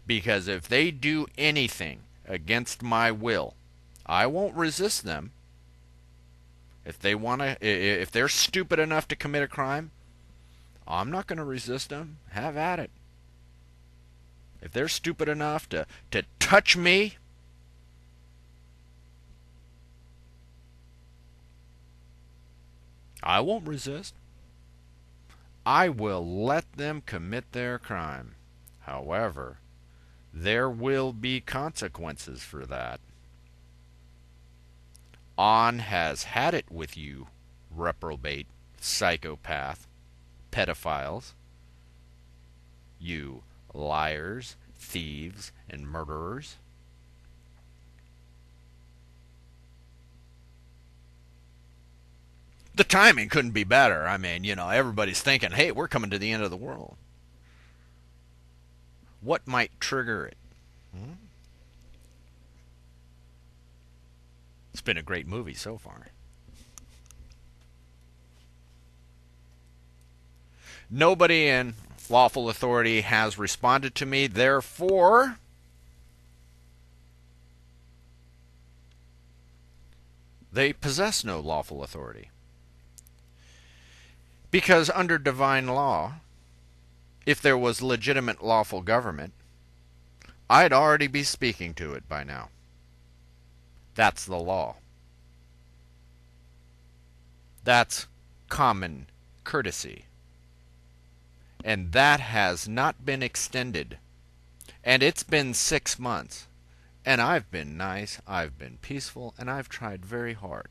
Because if they do anything against my will, I won't resist them. If they're stupid enough to commit a crime, I'm not going to resist them. Have at it. If they're stupid enough to touch me, I won't resist. I will let them commit their crime. However, there will be consequences for that. On has had it with you, reprobate, psychopath, pedophiles, you liars, thieves, and murderers. The timing couldn't be better. I mean, everybody's thinking, hey, we're coming to the end of the world. What might trigger it? It's been a great movie so far. Nobody in lawful authority has responded to me, therefore they possess no lawful authority. Because under divine law, if there was legitimate lawful government, I'd already be speaking to it by now. That's the law. That's common courtesy. And that has not been extended. And it's been 6 months. And I've been nice, I've been peaceful, and I've tried very hard.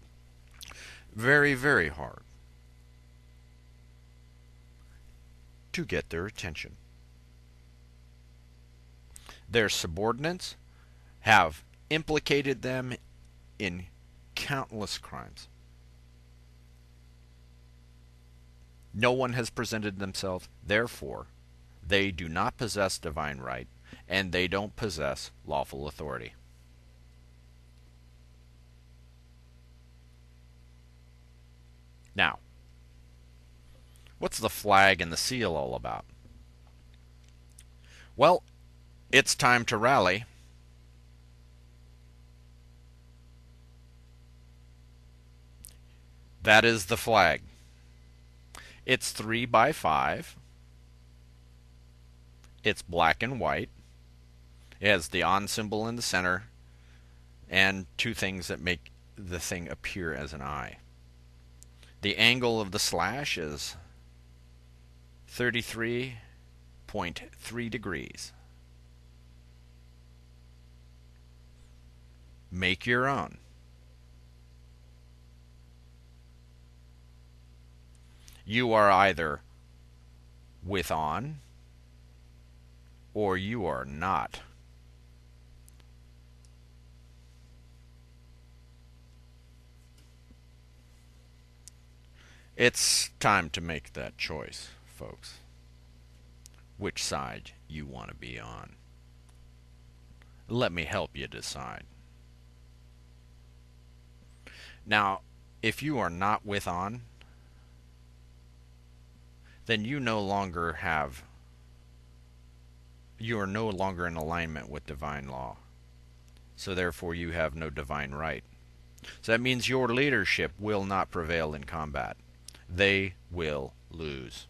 Very, very hard. To get their attention. Their subordinates have implicated them in countless crimes. No one has presented themselves, therefore, they do not possess divine right, and they don't possess lawful authority. Now, what's the flag and the seal all about? Well, it's time to rally. That is the flag. It's 3 by 5. It's black and white. It has the on symbol in the center and two things that make the thing appear as an eye. The angle of the slash is 33.3 degrees. Make your own. You are either with on or you are not. It's time to make that choice, folks. Which side you want to be on. Let me help you decide. Now, if you are not with on, then you are no longer in alignment with divine law. So therefore you have no divine right. So that means your leadership will not prevail in combat. They will lose.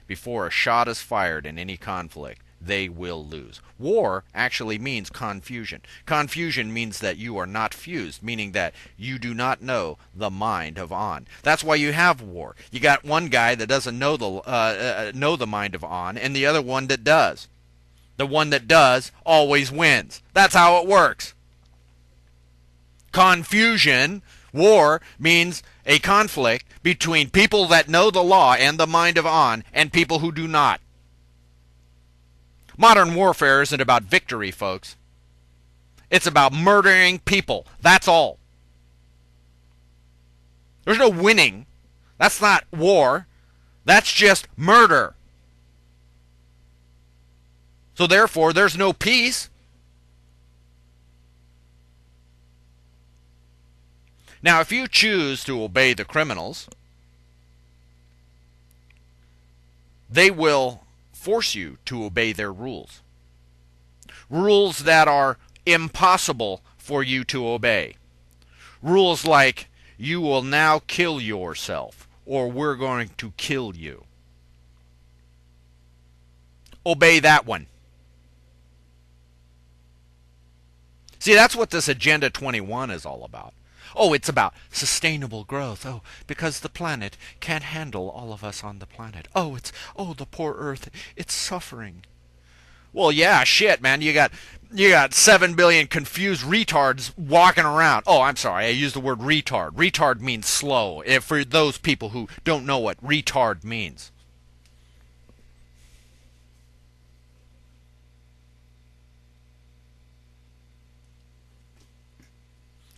Before a shot is fired in any conflict, they will lose. War actually means confusion. Confusion means that you are not fused, meaning that you do not know the mind of On. That's why you have war. You got one guy that doesn't know the mind of On, and the other one that does. The one that does always wins. That's how it works. Confusion, war, means a conflict between people that know the law and the mind of On and people who do not. Modern warfare isn't about victory, folks. It's about murdering people. That's all. There's no winning. That's not war. That's just murder. So therefore, there's no peace. Now, if you choose to obey the criminals, they will force you to obey their rules. Rules that are impossible for you to obey. Rules like, you will now kill yourself, or we're going to kill you. Obey that one. See, that's what this Agenda 21 is all about. Oh, it's about sustainable growth. Oh, because the planet can't handle all of us on the planet. Oh, the poor Earth, it's suffering. Well, yeah, shit, man. You got 7 billion confused retards walking around. Oh, I'm sorry, I used the word retard. Retard means slow. For those people who don't know what retard means.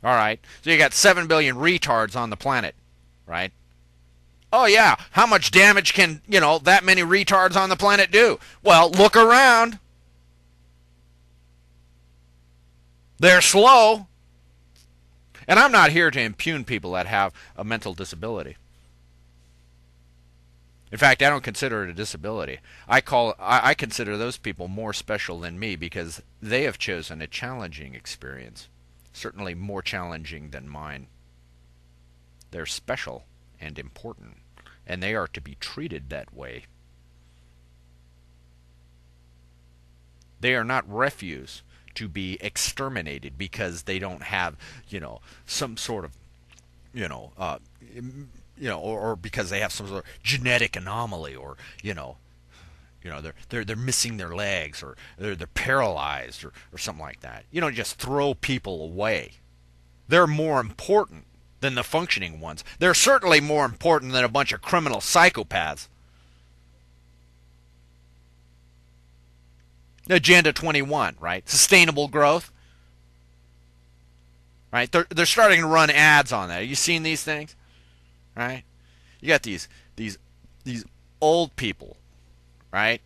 All right, so you got 7 billion retards on the planet, right? Oh, yeah, how much damage can, that many retards on the planet do? Well, look around. They're slow. And I'm not here to impugn people that have a mental disability. In fact, I don't consider it a disability. I consider those people more special than me because they have chosen a challenging experience. Certainly more challenging than mine. They're special and important, and they are to be treated that way. They are not refuse to be exterminated because they don't have, some sort of, or because they have some sort of genetic anomaly, or, they're missing their legs, or they're paralyzed, or something like that. You don't just throw people away. They're more important than the functioning ones. They're certainly more important than a bunch of criminal psychopaths. Agenda 21, right? Sustainable growth. Right? They're starting to run ads on that. Have you seen these things? Right? You got these old people, right?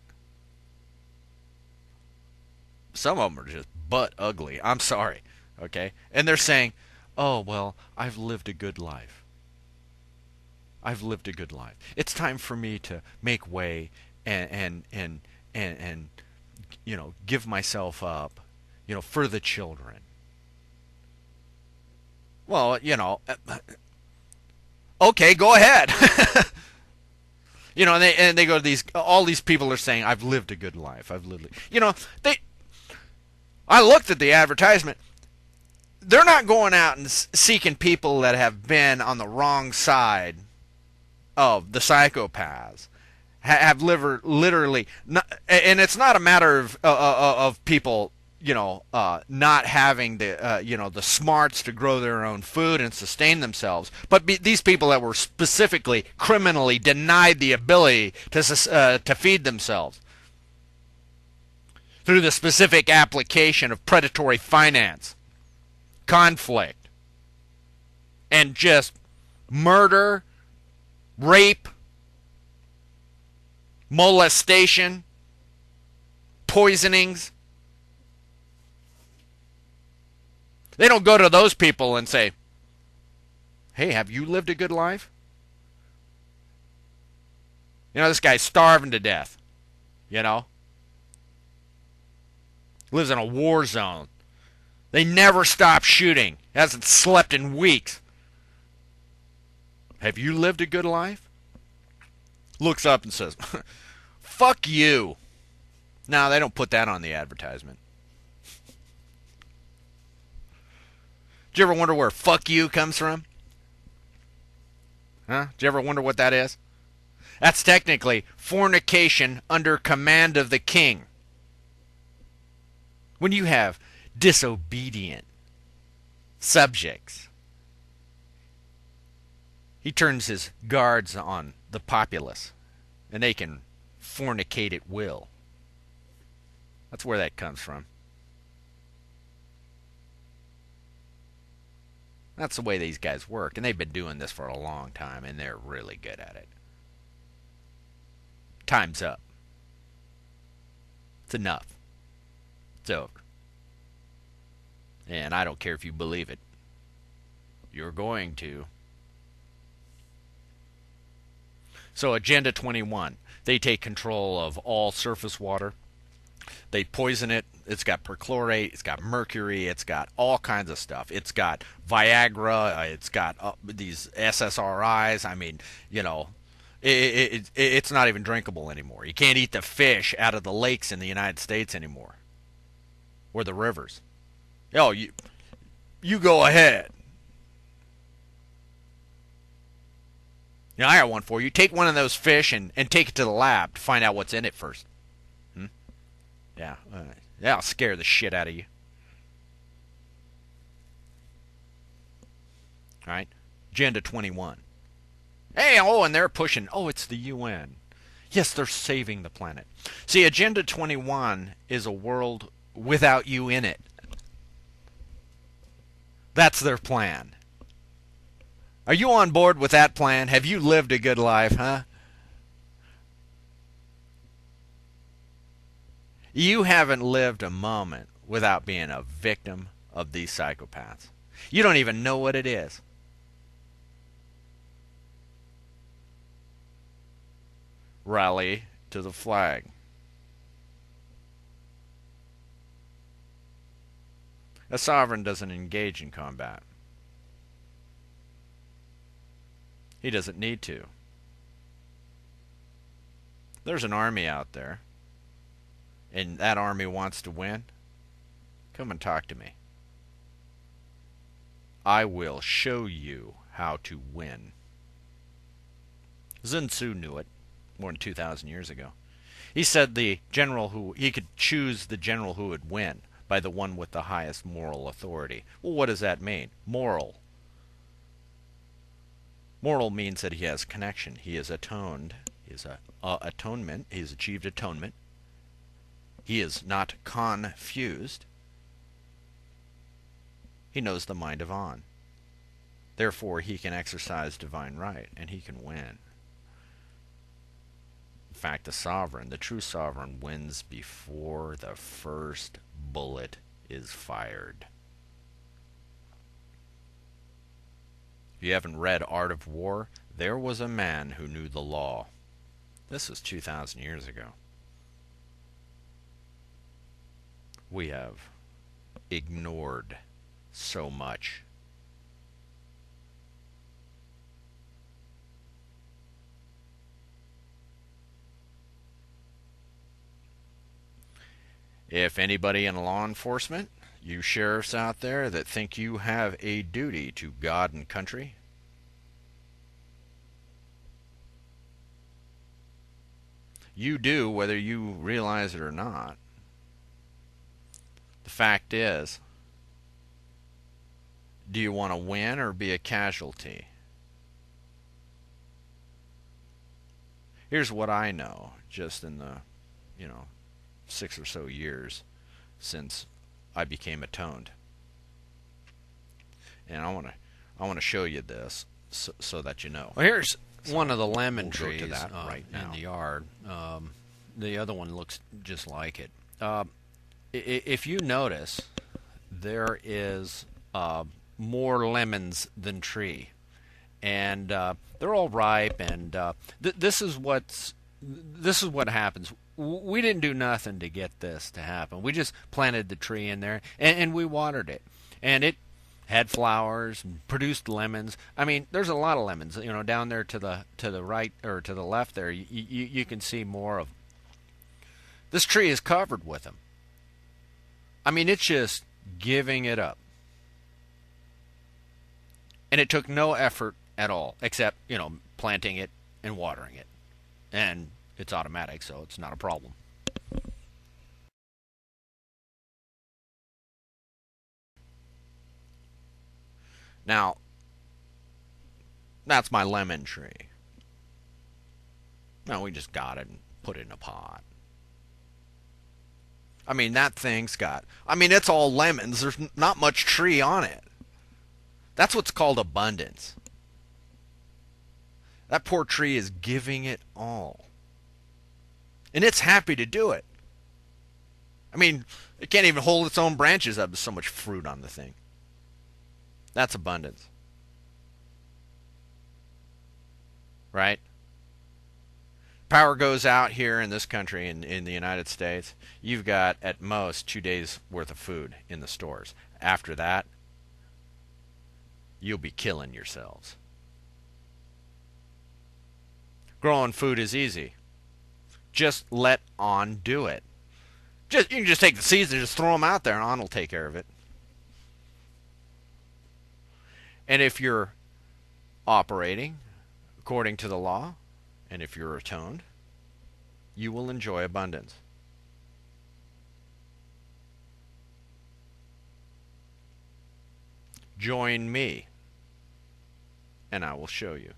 Some of them are just butt ugly. I'm sorry. Okay? And they're saying, oh, well, I've lived a good life. I've lived a good life. It's time for me to make way and give myself up, for the children. Well, okay, go ahead. And they go to these. All these people are saying, "I've lived a good life. I've lived." They. I looked at the advertisement. They're not going out and seeking people that have been on the wrong side of the psychopaths. Have literally, and it's not a matter of people, not having the smarts to grow their own food and sustain themselves, but these people that were specifically criminally denied the ability to feed themselves through the specific application of predatory finance, conflict, and just murder, rape, molestation, poisonings. They don't go to those people and say, "Hey, have you lived a good life? This guy's starving to death. Lives in a war zone. They never stop shooting. Hasn't slept in weeks. Have you lived a good life?" Looks up and says, "Fuck you." No, they don't put that on the advertisement. Did you ever wonder where "fuck you" comes from? Huh? Did you ever wonder what that is? That's technically fornication under command of the king. When you have disobedient subjects, he turns his guards on the populace, and they can fornicate at will. That's where that comes from. That's the way these guys work, and they've been doing this for a long time, and they're really good at it. Time's up. It's enough. It's over. And I don't care if you believe it. You're going to. So Agenda 21, they take control of all surface water. They poison it. It's got perchlorate. It's got mercury. It's got all kinds of stuff. It's got Viagra. It's got these SSRIs. I mean, it's not even drinkable anymore. You can't eat the fish out of the lakes in the United States anymore, or the rivers. Oh, you go ahead. I got one for you. Take one of those fish and take it to the lab to find out what's in it first. Yeah, that'll scare the shit out of you. All right, Agenda 21. Hey, and they're pushing. It's the UN. Yes, they're saving the planet. See, Agenda 21 is a world without you in it. That's their plan. Are you on board with that plan? Have you lived a good life, huh? You haven't lived a moment without being a victim of these psychopaths. You don't even know what it is. Rally to the flag. A sovereign doesn't engage in combat. He doesn't need to. There's an army out there, and that army wants to win. Come and talk to me. I will show you how to win. Sun Tzu knew it more than 2,000 years ago. He said he could choose the general who would win by the one with the highest moral authority. Well, what does that mean? Moral. Moral means that he has connection. He is atoned. He is atonement. He has achieved atonement. He is not confused. He knows the mind of On. Therefore, he can exercise divine right, and he can win. In fact, the true sovereign, wins before the first bullet is fired. If you haven't read Art of War, There was a man who knew the law. This was 2,000 years ago. We have ignored so much. If anybody in law enforcement, you sheriffs out there that think you have a duty to God and country, you do whether you realize it or not. The fact is, do you want to win or be a casualty? Here's what I know just in the, 6 or so years since I became atoned. And I want to show you this so that you know. Well, here's one of the lemon we'll trees go to that right now. in the yard. The other one looks just like it. If you notice, there is more lemons than tree, and they're all ripe. And this is what happens. We didn't do nothing to get this to happen. We just planted the tree in there, and we watered it, and it had flowers and produced lemons. I mean, there's a lot of lemons. Down there to the right or to the left there, you can see more of. This tree is covered with them. I mean, it's just giving it up, and it took no effort at all, except planting it and watering it, and it's automatic, so it's not a problem. Now, that's my lemon tree. Now, we just got it and put it in a pot. I mean, that thing's got... I mean, it's all lemons. There's not much tree on it. That's what's called abundance. That poor tree is giving it all. And it's happy to do it. I mean, it can't even hold its own branches up. There's so much fruit on the thing. That's abundance. Right? Power goes out here in this country, in the United States. You've got, at most, 2 days' worth of food in the stores. After that, you'll be killing yourselves. Growing food is easy. Just let On do it. You can just take the seeds and just throw them out there, and On will take care of it. And if you're operating according to the law, and if you're atoned, you will enjoy abundance. Join me, and I will show you.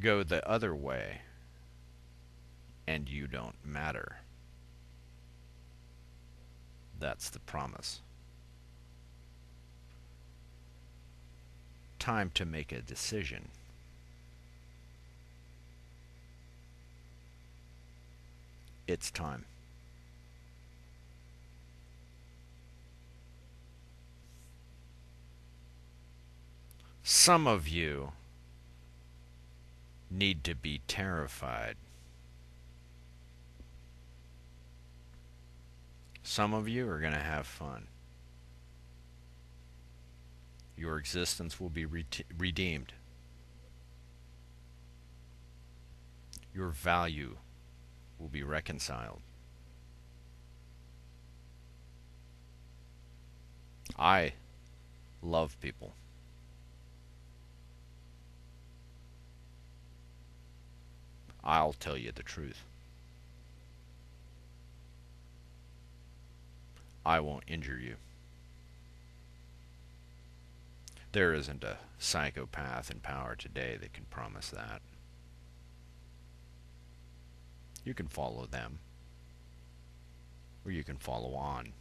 Go the other way, and you don't matter. That's the promise. Time to make a decision. It's time. Some of you need to be terrified. Some of you are going to have fun. Your existence will be redeemed. Your value will be reconciled. I love people. I'll tell you the truth. I won't injure you. There isn't a psychopath in power today that can promise that. You can follow them, or you can follow On.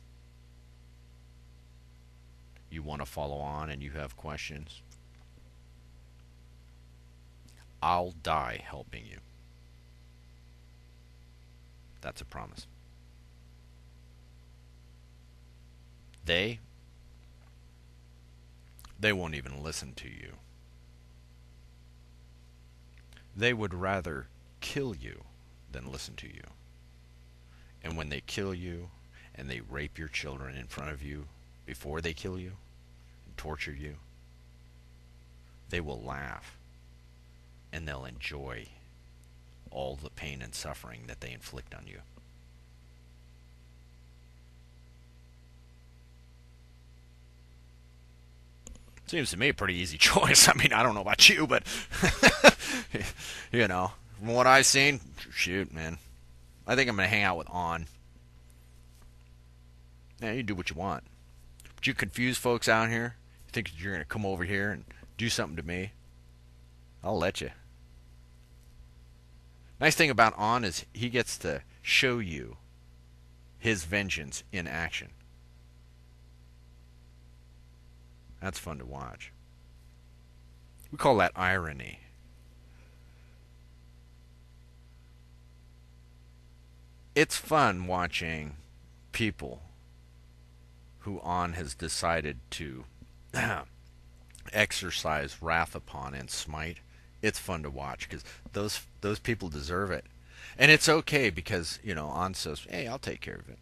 You want to follow On and you have questions? I'll die helping you. That's a promise. they won't even listen to you. They would rather kill you than listen to you. And when they kill you and they rape your children in front of you before they kill you and torture you, they will laugh and they'll enjoy all the pain and suffering that they inflict on you. Seems to me a pretty easy choice. I mean, I don't know about you, but you know, from what I've seen, shoot, man, I think I'm gonna hang out with On. Yeah, you do what you want, but you confuse folks out here. You think you're gonna come over here and do something to me? I'll let you. Nice thing about On is he gets to show you his vengeance in action. That's fun to watch. We call that irony. It's fun watching people who On has decided to exercise wrath upon and smite. It's fun to watch because those people deserve it. And it's okay because, you know, On says, hey, I'll take care of it,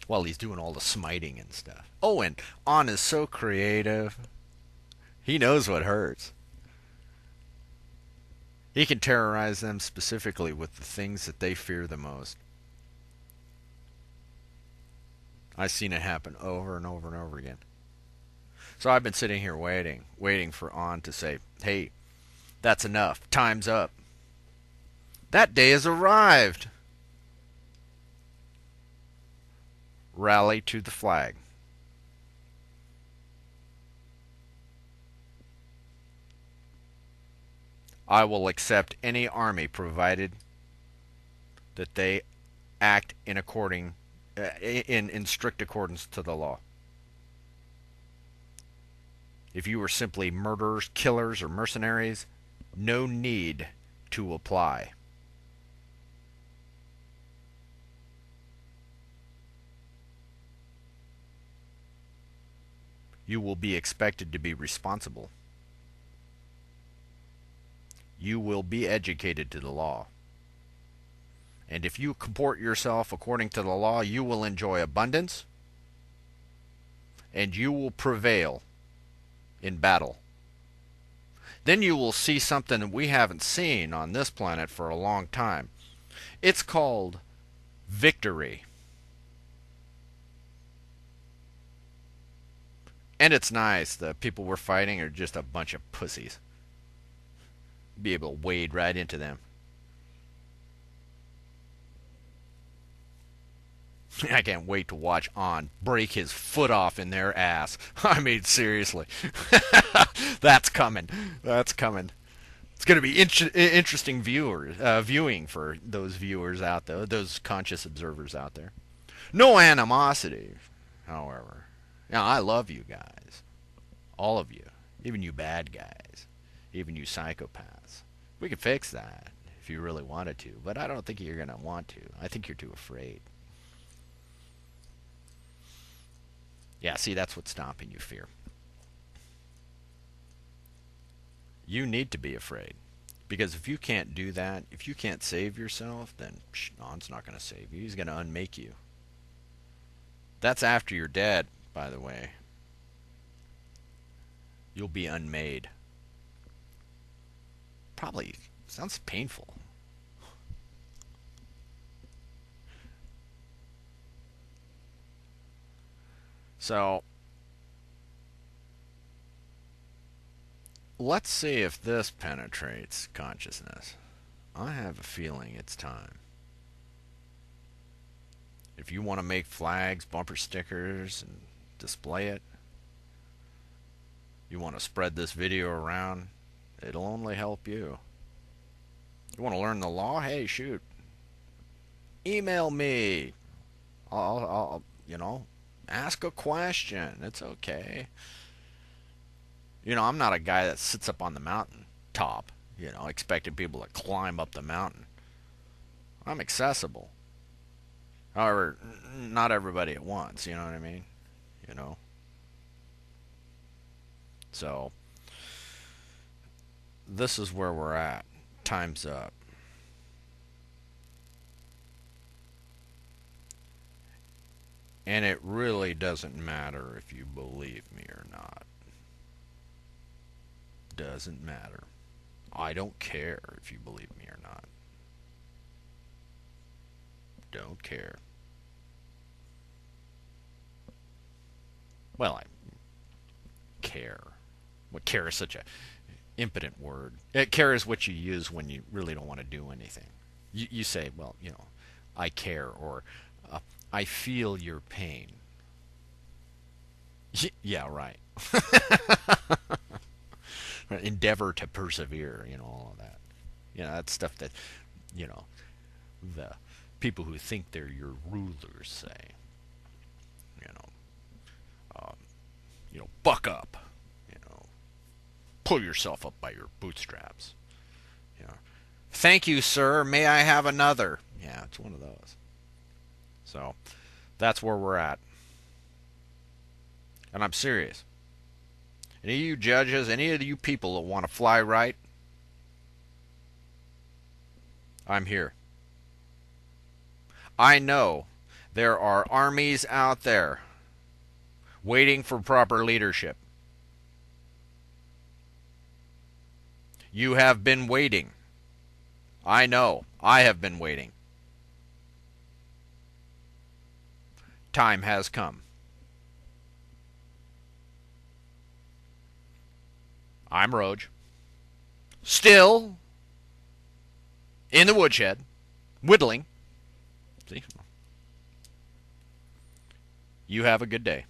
while he's doing all the smiting and stuff. Oh, and On is so creative. He knows what hurts. He can terrorize them specifically with the things that they fear the most. I've seen it happen over and over and over again. So I've been sitting here waiting for On to say, hey, that's enough. Time's up. That day has arrived. Rally to the flag. I will accept any army provided that they act in strict accordance to the law. If you were simply murderers, killers, or mercenaries, no need to apply. You will be expected to be responsible. You will be educated to the law. And if you comport yourself according to the law, you will enjoy abundance, and you will prevail in battle. Then you will see something that we haven't seen on this planet for a long time. It's called victory. And it's nice. The people we're fighting are just a bunch of pussies. Be able to wade right into them. I can't wait to watch On break his foot off in their ass. I mean, seriously. That's coming. That's coming. It's going to be interesting viewing for those viewers out there, those conscious observers out there. No animosity, however. Now, I love you guys. All of you. Even you bad guys. Even you psychopaths. We could fix that if you really wanted to, but I don't think you're going to want to. I think you're too afraid. Yeah, see, that's what's stopping you, fear. You need to be afraid. Because if you can't do that, if you can't save yourself, then On's not going to save you. He's going to unmake you. That's after you're dead, by the way. You'll be unmade. Probably sounds painful. So, let's see if this penetrates consciousness. I have a feeling it's time. If you want to make flags, bumper stickers, and display it, you want to spread this video around, it'll only help you. You want to learn the law? Hey, shoot. Email me. I'll ask a question. It's okay. I'm not a guy that sits up on the mountain top, expecting people to climb up the mountain. I'm accessible. However, not everybody at once, you know what I mean? So this is where we're at. Time's up. And it really doesn't matter if you believe me or not. Doesn't matter. I don't care if you believe me or not. Don't care. Well, I care. What care is such a impotent word. Care is what you use when you really don't want to do anything. You say, well, I care, or I feel your pain. Yeah, right. Endeavor to persevere, all of that. That's stuff that, the people who think they're your rulers say. Buck up. Pull yourself up by your bootstraps. Thank you, sir. May I have another? Yeah, it's one of those. So, that's where we're at. And I'm serious. Any of you judges, any of you people that want to fly right, I'm here. I know there are armies out there waiting for proper leadership. You have been waiting. I know. I have been waiting. Time has come. I'm Roage. Still in the woodshed, whittling. See? You have a good day.